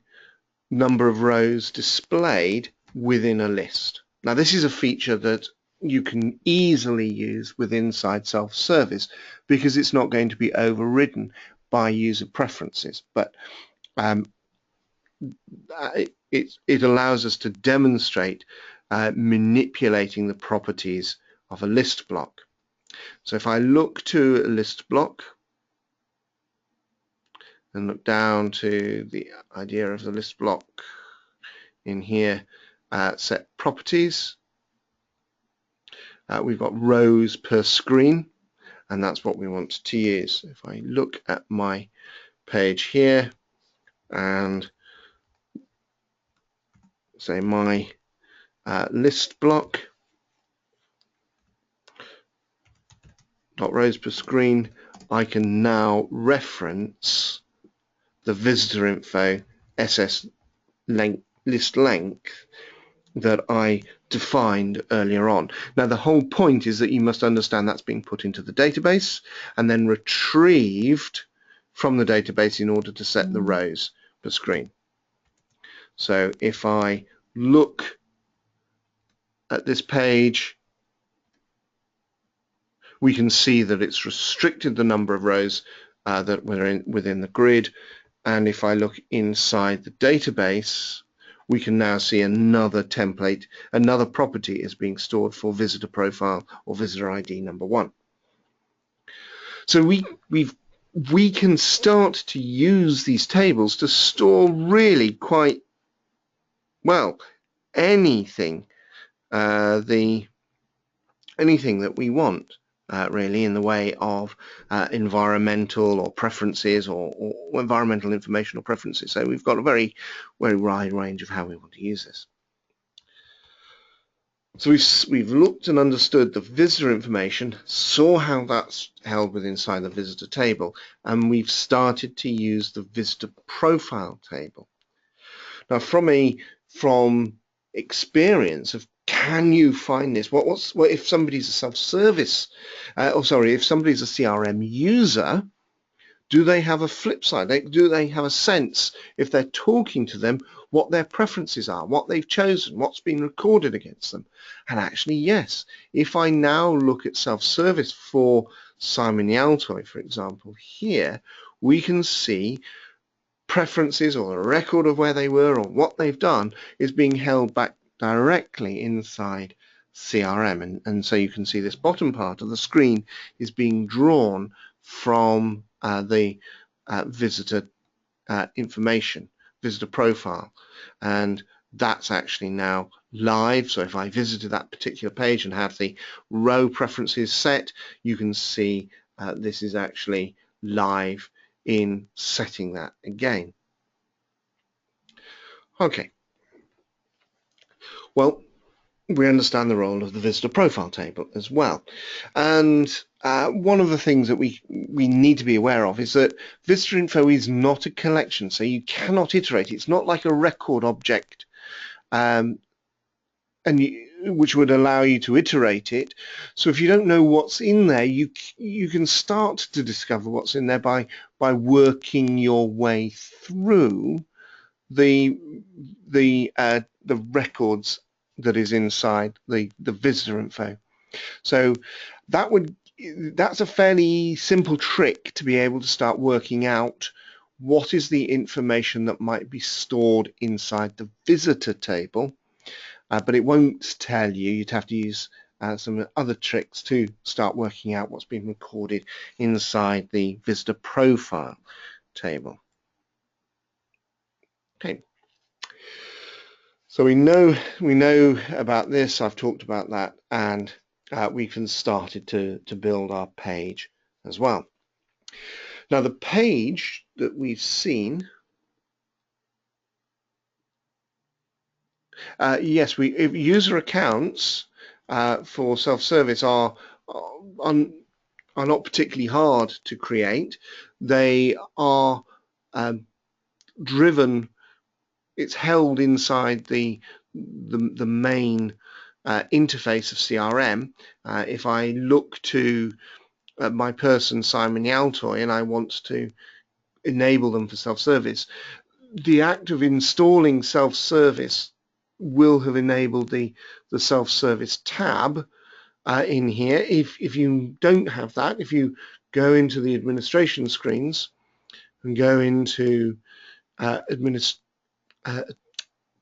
number of rows displayed within a list. Now, this is a feature that you can easily use with inside self-service because it's not going to be overridden by user preferences, but it allows us to demonstrate manipulating the properties of a list block. So if I look to a list block and look down to the idea of the list block in here, set properties, we've got rows per screen, and that's what we want to use. If I look at my page here and say my list block dot rows per screen, I can now reference the visitor info SS list length that I defined earlier on. Now, the whole point is that you must understand that's being put into the database and then retrieved from the database in order to set the rows per screen. So if I look at this page, we can see that it's restricted the number of rows that were within the grid. And if I look inside the database, we can now see another template, another property is being stored for visitor profile or visitor ID number 1. So we can start to use these tables to store really quite well anything anything that we want really in the way of environmental or preferences or environmental information or preferences. So we've got a very wide range of how we want to use this. So we've looked and understood the visitor information, saw how that's held within inside the visitor table, and we've started to use the visitor profile table. Now, from experience of can you find this? What if somebody's a self-service, if somebody's a CRM user, do they have a flip side? Do they have a sense, if they're talking to them, what their preferences are, what they've chosen, what's been recorded against them? And actually, yes, if I now look at self-service for Simon Yaltoy, for example, here, we can see preferences or a record of where they were or what they've done is being held back directly inside CRM. And so you can see this bottom part of the screen is being drawn from the visitor information, visitor profile, and that's actually now live. So if I visited that particular page and have the row preferences set, you can see this is actually live in setting that again. Okay, well, we understand the role of the visitor profile table as well, and one of the things that we need to be aware of is that visitor info is not a collection, so you cannot iterate. It's not like a record object, which would allow you to iterate it. So if you don't know what's in there, you can start to discover what's in there by working your way through the records that is inside the visitor info. So that would that's a fairly simple trick to be able to start working out what is the information that might be stored inside the visitor table, but it won't tell you. You'd have to use some other tricks to start working out what's been recorded inside the visitor profile table. Okay, so we know about this. I've talked about that, and we can started to build our page as well. Now the page that we've seen, yes, user accounts for self-service are not particularly hard to create. They are driven. It's held inside the main interface of CRM. If I look to my person Simon Yaltoy and I want to enable them for self-service, the act of installing self-service will have enabled the self-service tab in here. If you don't have that, if you go into the administration screens and go into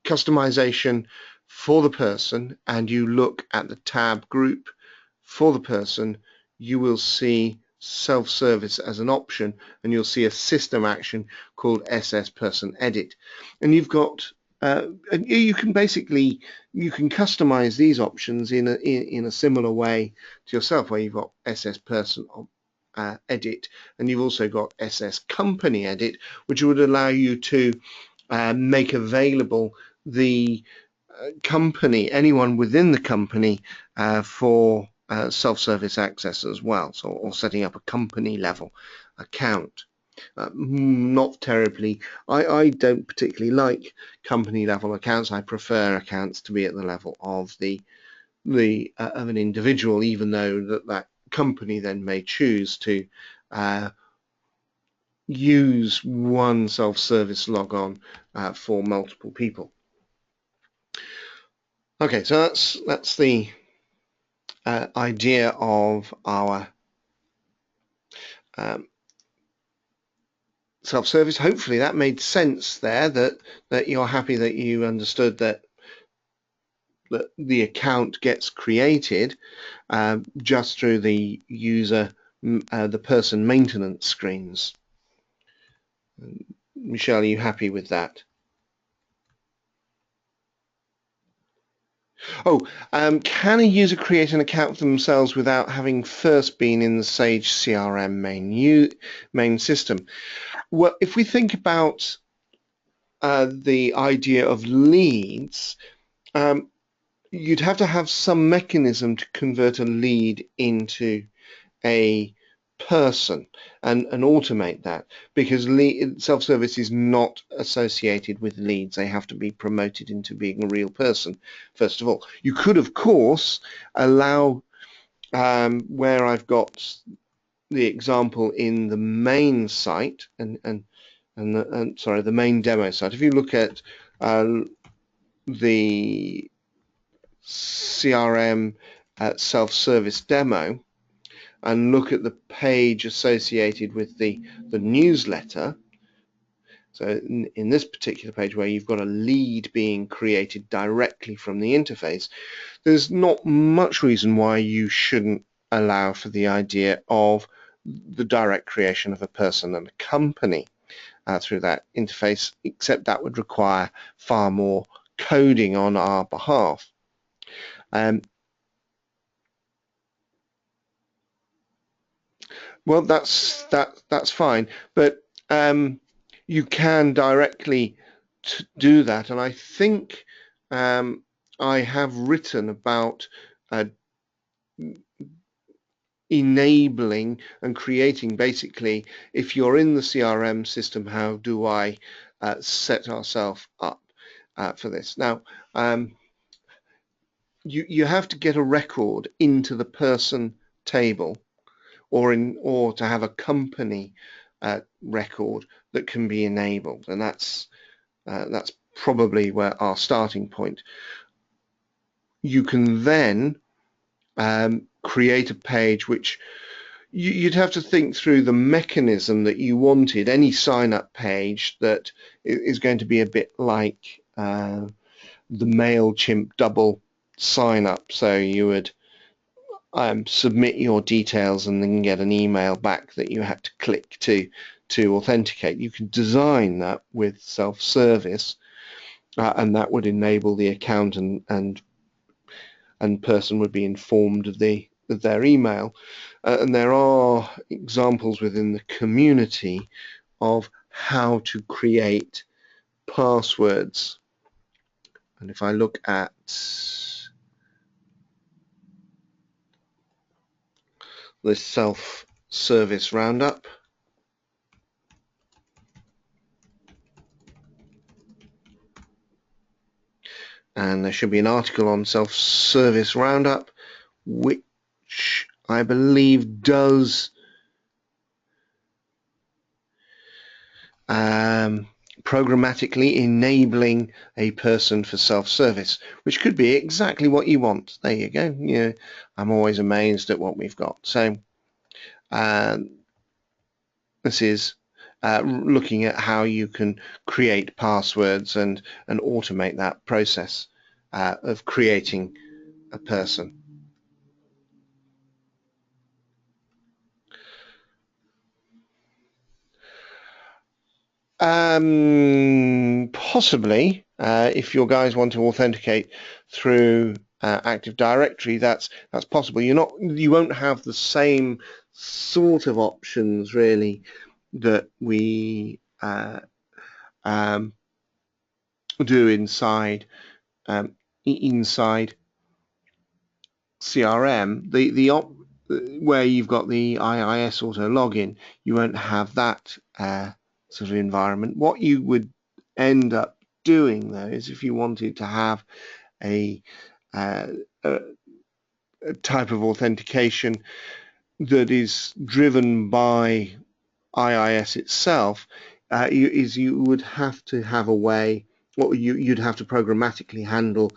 customization for the person and you look at the tab group for the person, you will see self-service as an option, and you'll see a system action called SS Person Edit. And you've got you can customize these options in a similar way to yourself, where you've got SS Person Edit, and you've also got SS Company Edit, which would allow you to make available the company, anyone within the company, for self-service access as well, so, or setting up a company level account. Not terribly, I don't particularly like company level accounts. I prefer accounts to be at the level of of an individual, even though that company then may choose to use one self-service logon for multiple people. Okay, so that's the idea of our self-service. Hopefully that made sense there, that you're happy that you understood that the account gets created just through the user, the person maintenance screens. Michelle, are you happy with that? Oh, can a user create an account for themselves without having first been in the Sage CRM main system? Well, if we think about the idea of leads, you'd have to have some mechanism to convert a lead into a person and automate that, because self-service is not associated with leads. They have to be promoted into being a real person first of all. You could of course allow where I've got the example in the main site and sorry, the main demo site. If you look at the CRM self-service demo and look at the page associated with the newsletter. So in this particular page, where you've got a lead being created directly from the interface, there's not much reason why you shouldn't allow for the idea of the direct creation of a person and a company through that interface, except that would require far more coding on our behalf. Well, that's fine, but you can directly do that, and I think I have written about enabling and creating, basically, if you're in the CRM system, how do I set ourselves up for this? Now, you have to get a record into the person table, or to have a company record that can be enabled, and that's probably where our starting point. You can then create a page which You'd have to think through the mechanism that you wanted. Any sign-up page that is going to be a bit like the MailChimp double sign-up. So you would submit your details and then get an email back that you had to click to authenticate. You can design that with self-service, and that would enable the account and person would be informed of their email. And there are examples within the community of how to create passwords. And if I look at the self-service roundup, and there should be an article on self-service roundup, which I believe does programmatically enabling a person for self-service, which could be exactly what you want. There you go. Yeah, I'm always amazed at what we've got. So this is looking at how you can create passwords and automate that process of creating a person. Possibly, if your guys want to authenticate through Active Directory, that's possible. You won't have the same sort of options really that we do inside CRM. Where you've got the IIS auto login, you won't have that sort of environment. What you would end up doing though is if you wanted to have a type of authentication that is driven by IIS itself, you would have to have a way, or you'd have to programmatically handle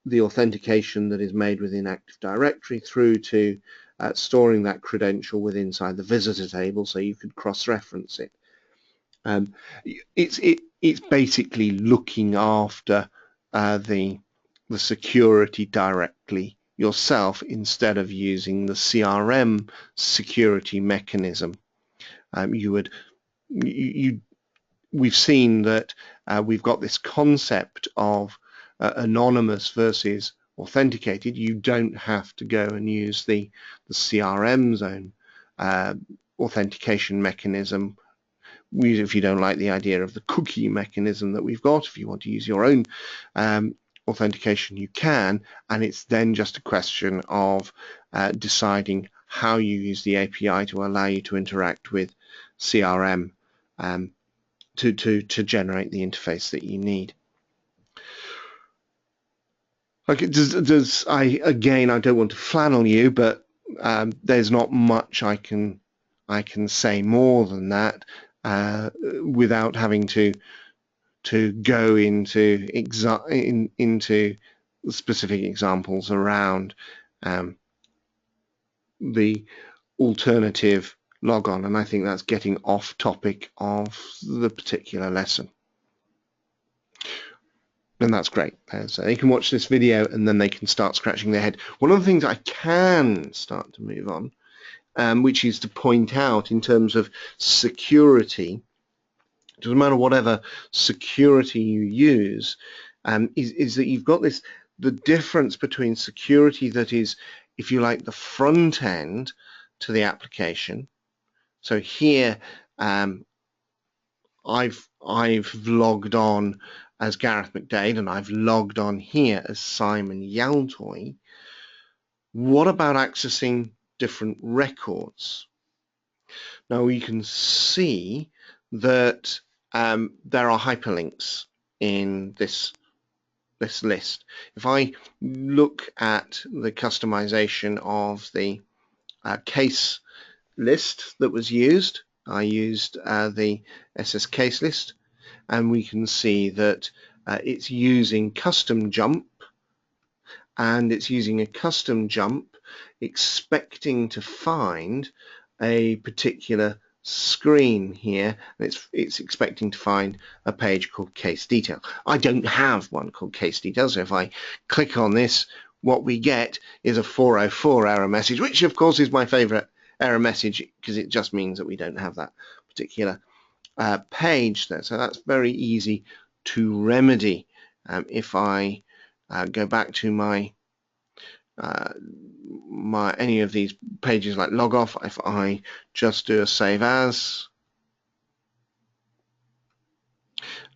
the authentication that is made within Active Directory through to storing that credential within inside the visitor table, so you could cross-reference it. It's basically looking after the security directly yourself instead of using the CRM security mechanism. We've seen that we've got this concept of anonymous versus authenticated. You don't have to go and use the CRM's own authentication mechanism. If you don't like the idea of the cookie mechanism that we've got, if you want to use your own authentication, you can, and it's then just a question of deciding how you use the API to allow you to interact with CRM to generate the interface that you need. Okay, I don't want to flannel you, but there's not much I can say more than that without having to go into specific examples around the alternative logon, and I think that's getting off topic of the particular lesson. And that's great. So they can watch this video and then they can start scratching their head. One of the things I can start to move on, which is to point out in terms of security, it doesn't matter whatever security you use, is that you've got the difference between security that is, if you like, the front end to the application. So here I've logged on as Gareth McDade and I've logged on here as Simon Yaltoy. What about accessing different records? Now we can see that there are hyperlinks in this list. If I look at the customization of the case list that was used, I used the SS case list, and we can see that it's using custom jump, and it's using a custom jump expecting to find a particular screen here, and it's expecting to find a page called case detail. I don't have one called case detail, so if I click on this, what we get is a 404 error message, which of course is my favorite error message because it just means that we don't have that particular page there. So that's very easy to remedy. If I go back to my any of these pages like log off, if I just do a save as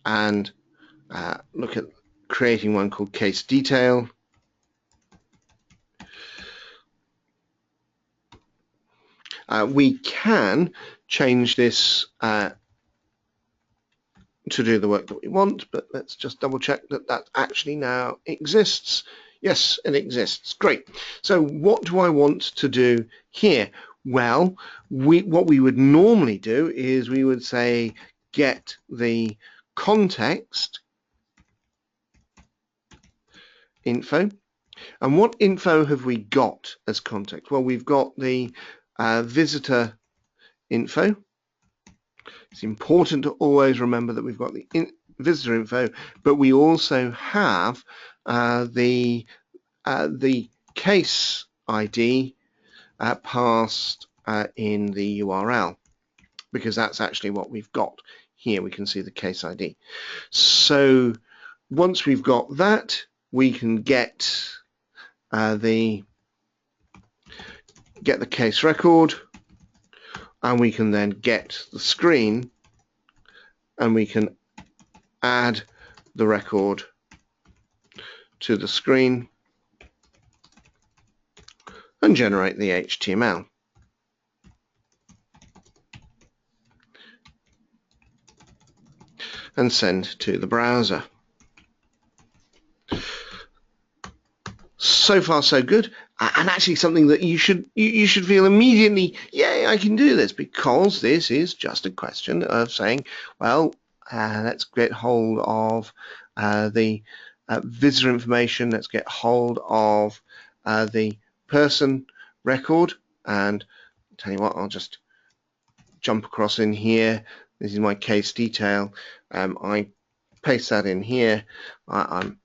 and look at creating one called case detail, we can change this to do the work that we want, but let's just double check that that actually now exists. Yes, it exists. Great. So what do I want to do here? Well, what we would normally do is we would say get the context info. And what info have we got as context? Well, we've got the visitor info. It's important to always remember that we've got the visitor info, but we also have the case ID passed in the URL, because that's actually what we've got here. We can see the case ID. So once we've got that, we can get the case record, and we can then get the screen, and we can add the record to the screen and generate the HTML. And send to the browser. So far so good, and actually something that you should feel immediately, yay, I can do this, because this is just a question of saying, well, let's get hold of the visitor information, let's get hold of the person record, and tell you what, I'll just jump across in here. This is my case detail. I paste that in here, and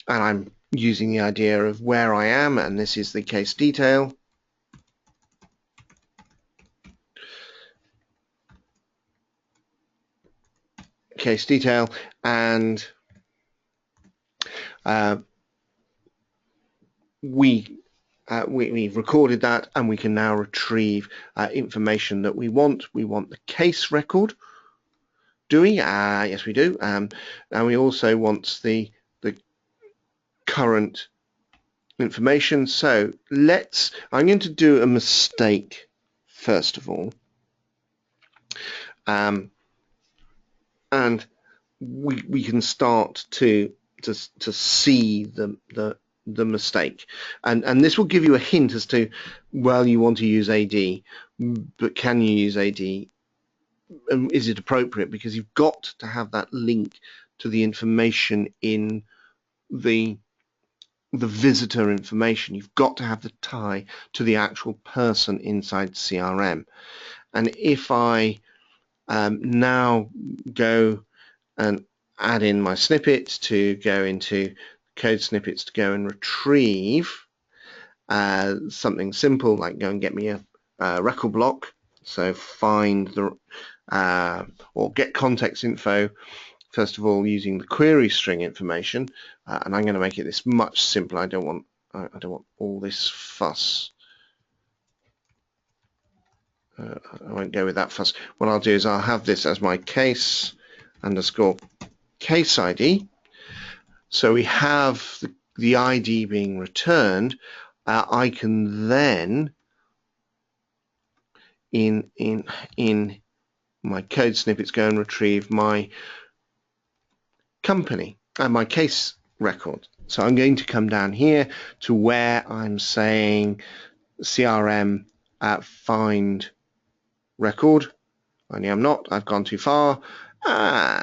I'm using the idea of where I am, and this is the case detail. Case detail, and we've recorded that, and we can now retrieve information that we want. We want the case record. Do we? Yes, we do. And we also want the current information. So I'm going to do a mistake first of all, and we can start to see the mistake, and this will give you a hint as to, well, you want to use AD, but can you use AD? Is it appropriate? Because you've got to have that link to the information in the visitor information. You've got to have the tie to the actual person inside CRM. And if I now go and add in my snippets to go into code snippets to go and retrieve something simple, like go and get me a record block. So find the or get context info, first of all, using the query string information, and I'm going to make it this much simpler. I don't want all this fuss. I won't go with that fuss. What I'll do is I'll have this as my case underscore case ID. So we have the ID being returned. I can then in my code snippets go and retrieve my company and my case record. So I'm going to come down here to where I'm saying CRM find record, only I'm not, I've gone too far, and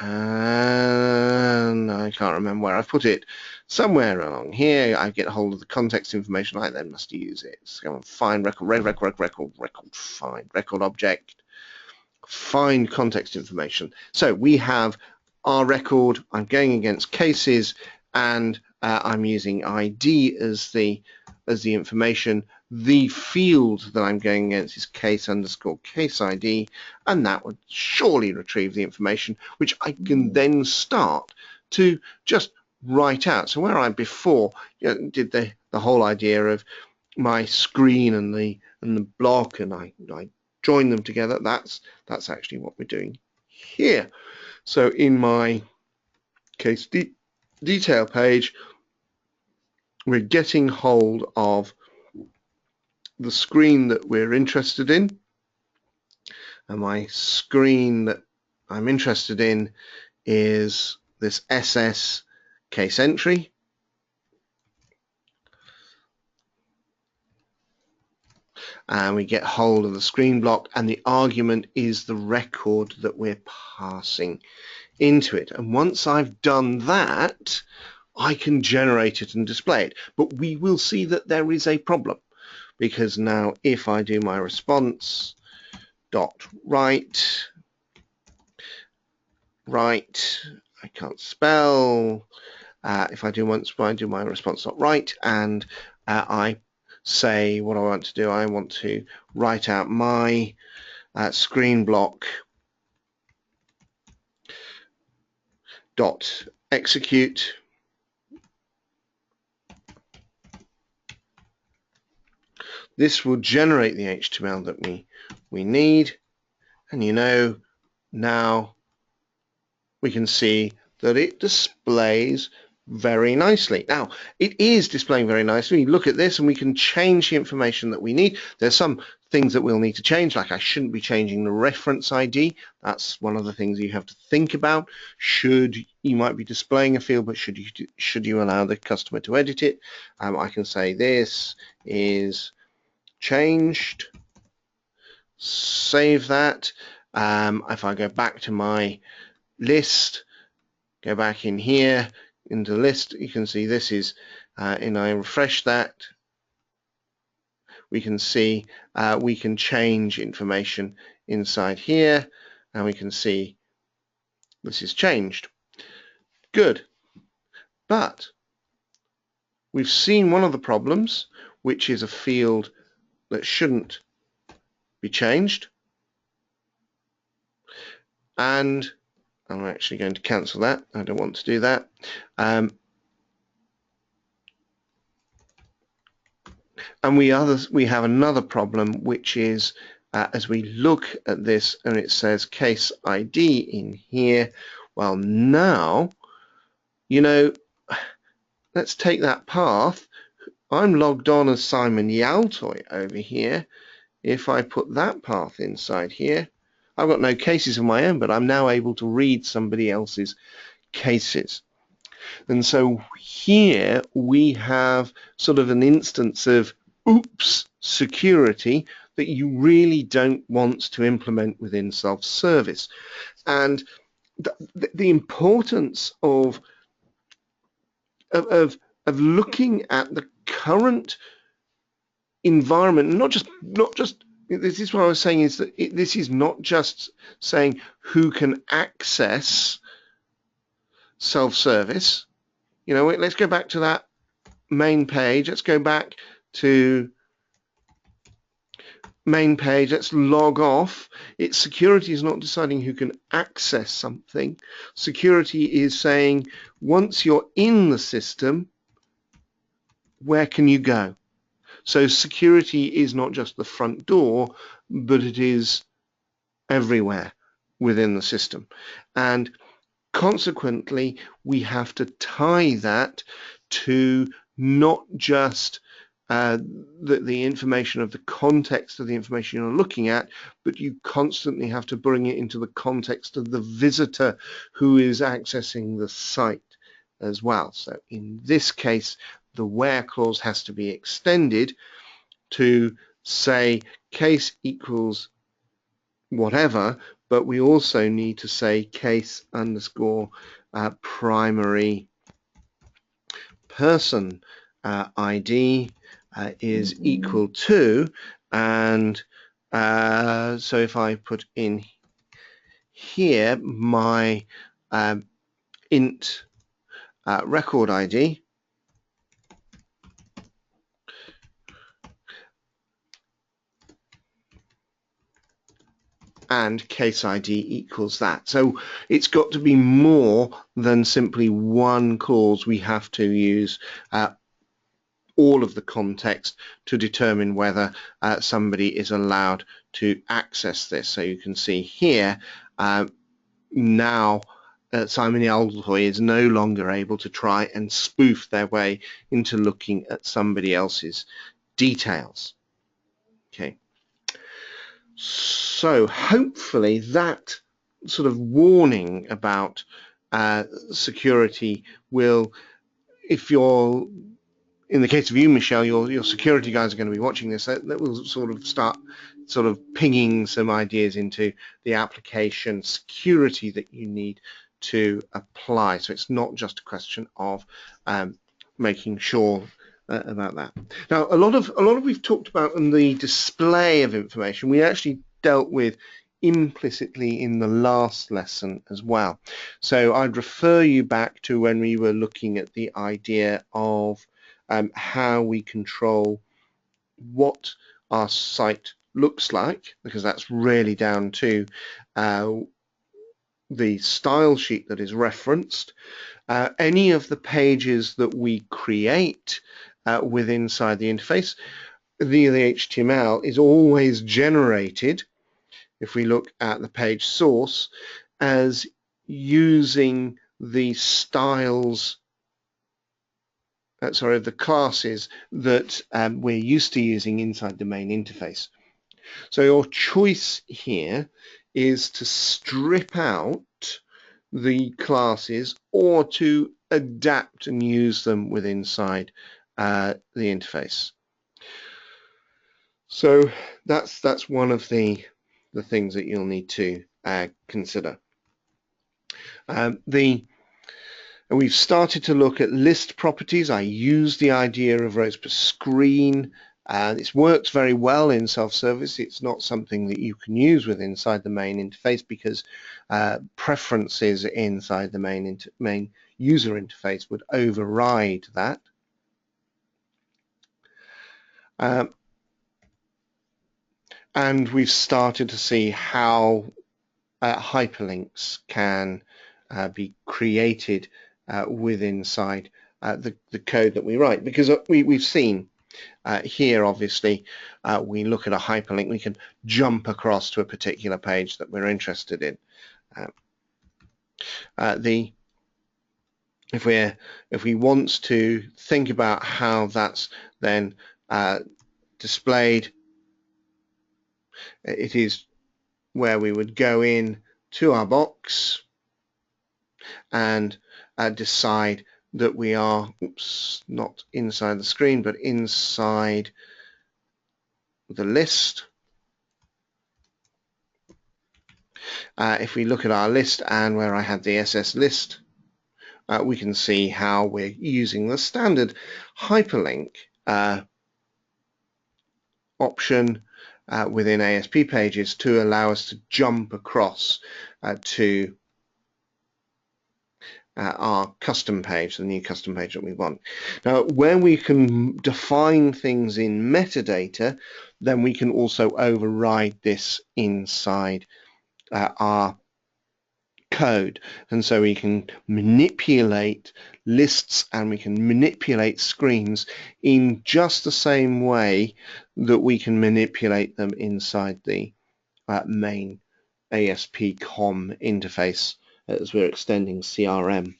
and I can't remember where I've put it. Somewhere along here, I get hold of the context information. I then must use it. So go and find record, find record object, find context information. So we have our record. I'm going against cases, and I'm using ID as the information. The field that I'm going against is case underscore case ID, and that would surely retrieve the information, which I can then start to just write out. So where I before did the whole idea of my screen and the block, and I join them together, that's actually what we're doing here. So in my case detail page, we're getting hold of the screen that we're interested in, and my screen that I'm interested in is this SS case entry. And we get hold of the screen block, and the argument is the record that we're passing into it. And once I've done that, I can generate it and display it. But we will see that there is a problem, because now if I do my response dot write, I can't spell. If I do my response dot write, and I say what I want to do, I want to write out my screen block dot execute, this will generate the HTML that we need, and now we can see that it displays very nicely. Now, it is displaying very nicely. We look at this and we can change the information that we need. There's some things that we'll need to change, like I shouldn't be changing the reference ID. That's one of the things you have to think about. You might be displaying a field, but should you allow the customer to edit it? I can say this is changed, save that. If I go back to my list, go back in here into the list, you can see this is, and I refresh that, we can see we can change information inside here, and we can see this is changed. Good. But we've seen one of the problems, which is a field that shouldn't be changed, and I'm actually going to cancel that. I don't want to do that. And we have another problem, which is as we look at this and it says case ID in here, well, now, let's take that path. I'm logged on as Simon Yaltoy over here. If I put that path inside here, I've got no cases of my own, but I'm now able to read somebody else's cases. And so here we have sort of an instance of oops security that you really don't want to implement within self-service. And the importance of looking at the current environment, not just this is what I was saying, is that this is not just saying who can access self-service. Let's go back to that main page. Let's go back to main page. Let's log off. Security is not deciding who can access something. Security is saying once you're in the system, where can you go? So security is not just the front door, but it is everywhere within the system. And consequently, we have to tie that to not just the information of the context of the information you're looking at, but you constantly have to bring it into the context of the visitor who is accessing the site as well. So in this case, the where clause has to be extended to say case equals whatever, but we also need to say case underscore primary person ID is equal to, and so if I put in here my int record ID, and case ID equals that. So it's got to be more than simply one clause. We have to use all of the context to determine whether somebody is allowed to access this. So you can see here now Simon Altoy is no longer able to try and spoof their way into looking at somebody else's details. Okay. So hopefully that sort of warning about security will, if you're, in the case of you, Michelle, your security guys are going to be watching this, that will sort of start sort of pinging some ideas into the application security that you need to apply. So it's not just a question of making sure about that. Now, a lot of we've talked about in the display of information, we actually dealt with implicitly in the last lesson as well. So I'd refer you back to when we were looking at the idea of how we control what our site looks like, because that's really down to the style sheet that is referenced. Any of the pages that we create with inside the interface, the HTML is always generated, if we look at the page source, as using the styles, the classes that we're used to using inside the main interface. So your choice here is to strip out the classes or to adapt and use them with inside the interface. So that's one of the things that you'll need to consider. We've started to look at list properties. I use the idea of rows per screen. It's worked very well in self-service. It's not something that you can use with inside the main interface because preferences inside the main user interface would override that. And we've started to see how hyperlinks can be created with inside the code that we write, because we've seen here, obviously, we look at a hyperlink, we can jump across to a particular page that we're interested in. If we want to think about how that's then displayed, it is where we would go in to our box and decide that we are, not inside the screen, but inside the list. If we look at our list and where I have the SS list, we can see how we're using the standard hyperlink option within ASP pages to allow us to jump across to our custom page, the new custom page that we want. Now, where we can define things in metadata, then we can also override this inside our code, and so we can manipulate lists and we can manipulate screens in just the same way that we can manipulate them inside the main ASP.com interface as we're extending CRM.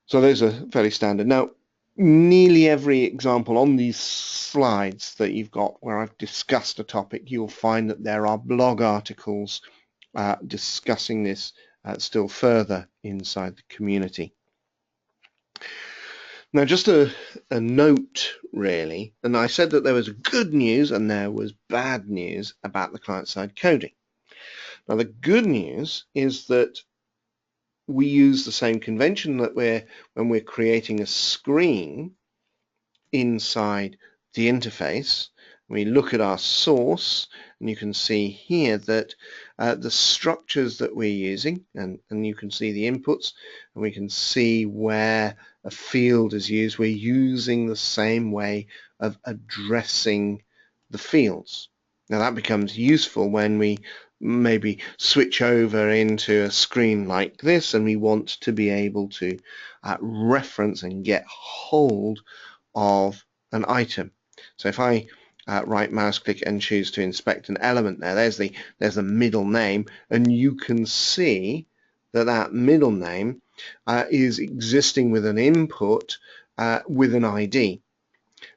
So those are fairly standard. Now, nearly every example on these slides that you've got where I've discussed a topic, you'll find that there are blog articles discussing this still further inside the community. Now, just a note, really, and I said that there was good news and there was bad news about the client-side coding. Now the good news is that we use the same convention that when we're creating a screen inside the interface. We look at our source, and you can see here that the structures that we're using, and you can see the inputs, and we can see where a field is used. We're using the same way of addressing the fields. Now that becomes useful when we maybe switch over into a screen like this and we want to be able to reference and get hold of an item. So if I right mouse click and choose to inspect an element there's the middle name, and you can see that that middle name is existing with an input with an ID.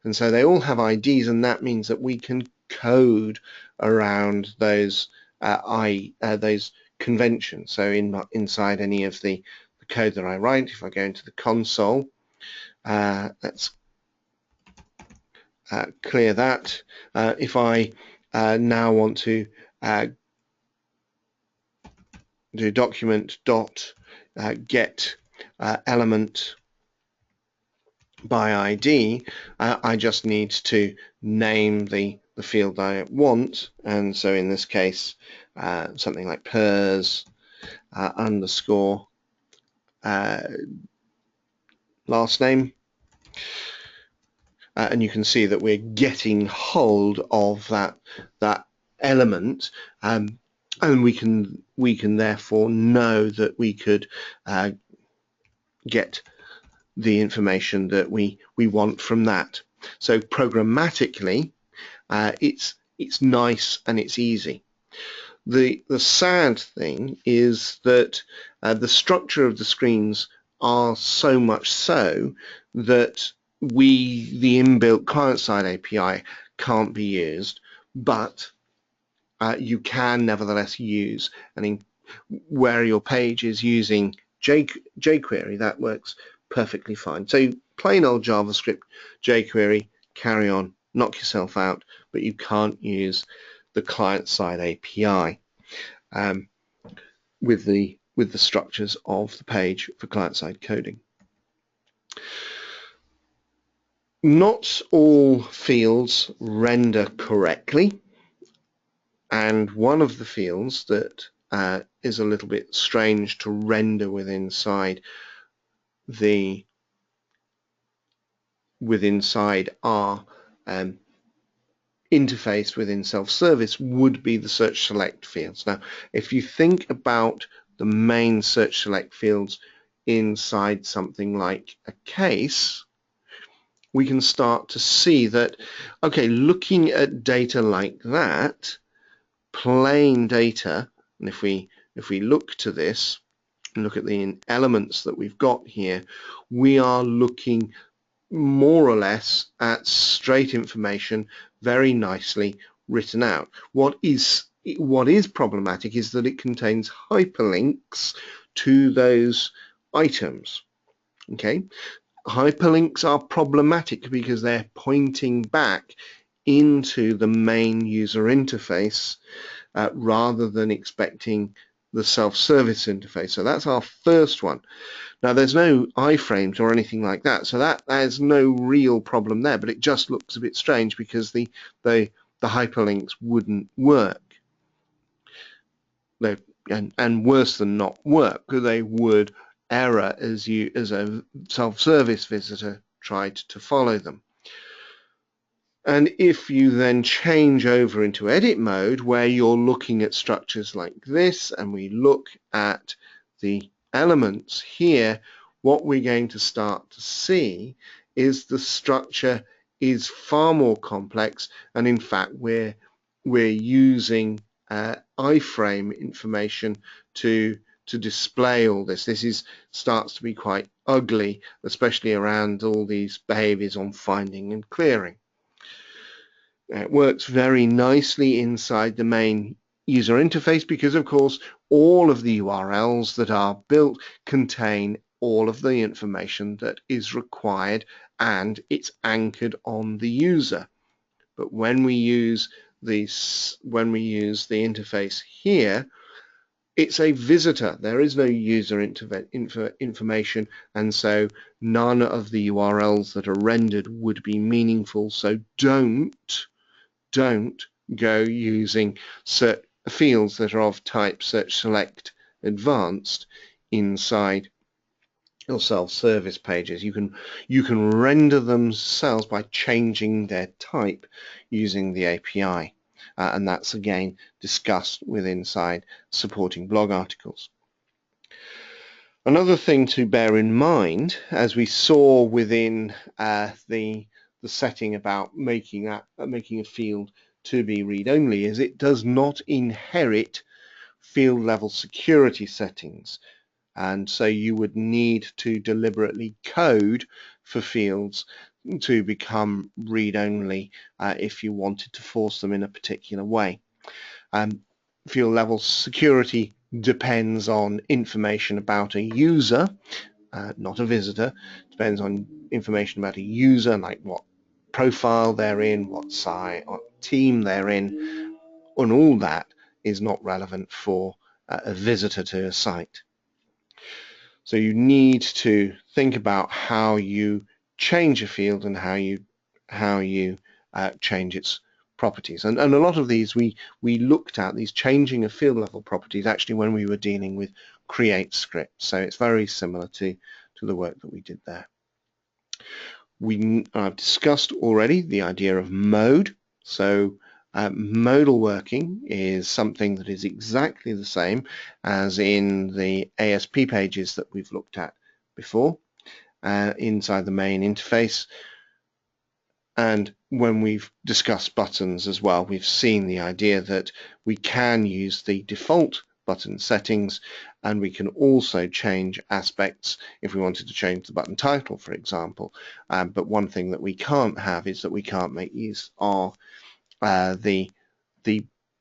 And so they all have IDs, and that means that we can code around those those conventions. So inside any of the code that I write, if I go into the console, let's clear that. If I now want to do document dot get element by ID, I just need to name the field I want, and so in this case something like pers underscore last name, and you can see that we're getting hold of that element, and we can therefore know that we could get the information that we want from that. So programmatically, it's nice and it's easy. The sad thing is that the structure of the screens are so much so that the inbuilt client-side API can't be used, but you can nevertheless use, and where your page is using jQuery, that works perfectly fine. So plain old JavaScript, jQuery, carry on, knock yourself out, but you can't use the client-side API with the structures of the page for client-side coding. Not all fields render correctly, and one of the fields that is a little bit strange to render within our interface within self-service would be the search select fields. Now, if you think about the main search select fields inside something like a case, we can start to see that, okay, looking at data like that, plain data, and if we look to this and look at the elements that we've got here, we are looking more or less at straight information, very nicely written out. What is problematic is that it contains hyperlinks to those items. Okay, hyperlinks are problematic because they're pointing back into the main user interface rather than expecting the self-service interface. So that's our first one. Now there's no iframes or anything like that, so there's no real problem there, but it just looks a bit strange because the hyperlinks wouldn't work. And worse than not work, they would error as a self-service visitor tried to follow them. And if you then change over into edit mode, where you're looking at structures like this, and we look at the elements here, what we're going to start to see is the structure is far more complex, and in fact we're using iframe information to display all this. This starts to be quite ugly, especially around all these behaviors on finding and clearing. It works very nicely inside the main user interface because, of course, all of the URLs that are built contain all of the information that is required, and it's anchored on the user. But when we use the interface here, it's a visitor. There is no user information, and so none of the URLs that are rendered would be meaningful. So don't go using fields that are of type search select advanced inside your self-service pages. You can render themselves by changing their type using the API, and that's again discussed with inside supporting blog articles. Another thing to bear in mind, as we saw within the setting about making a field to be read-only, is it does not inherit field level security settings. And so you would need to deliberately code for fields to become read-only if you wanted to force them in a particular way. Field level security depends on information about a user, not a visitor. Depends on information about a user, like what profile they're in, what site, what team they're in, and all that is not relevant for a visitor to a site. So you need to think about how you change a field and how you change its properties. And a lot of these we looked at, these changing of field level properties, actually when we were dealing with create scripts. So it's very similar to the work that we did there. I've discussed already the idea of mode. So modal working is something that is exactly the same as in the ASP pages that we've looked at before inside the main interface. And when we've discussed buttons as well, we've seen the idea that we can use the default button settings, and we can also change aspects if we wanted to change the button title, for example. But one thing that we can't have is that we can't make use of the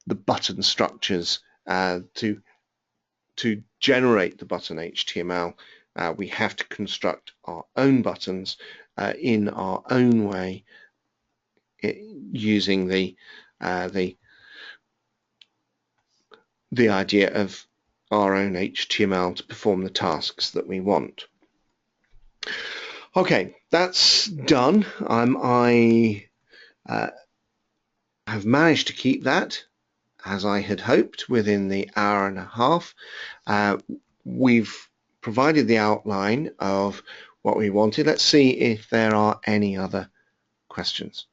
button structures to generate the button HTML. We have to construct our own buttons in our own way, using the idea of our own HTML to perform the tasks that we want. Okay, that's done. I have managed to keep that, as I had hoped, within the hour and a half. We've provided the outline of what we wanted. Let's see if there are any other questions.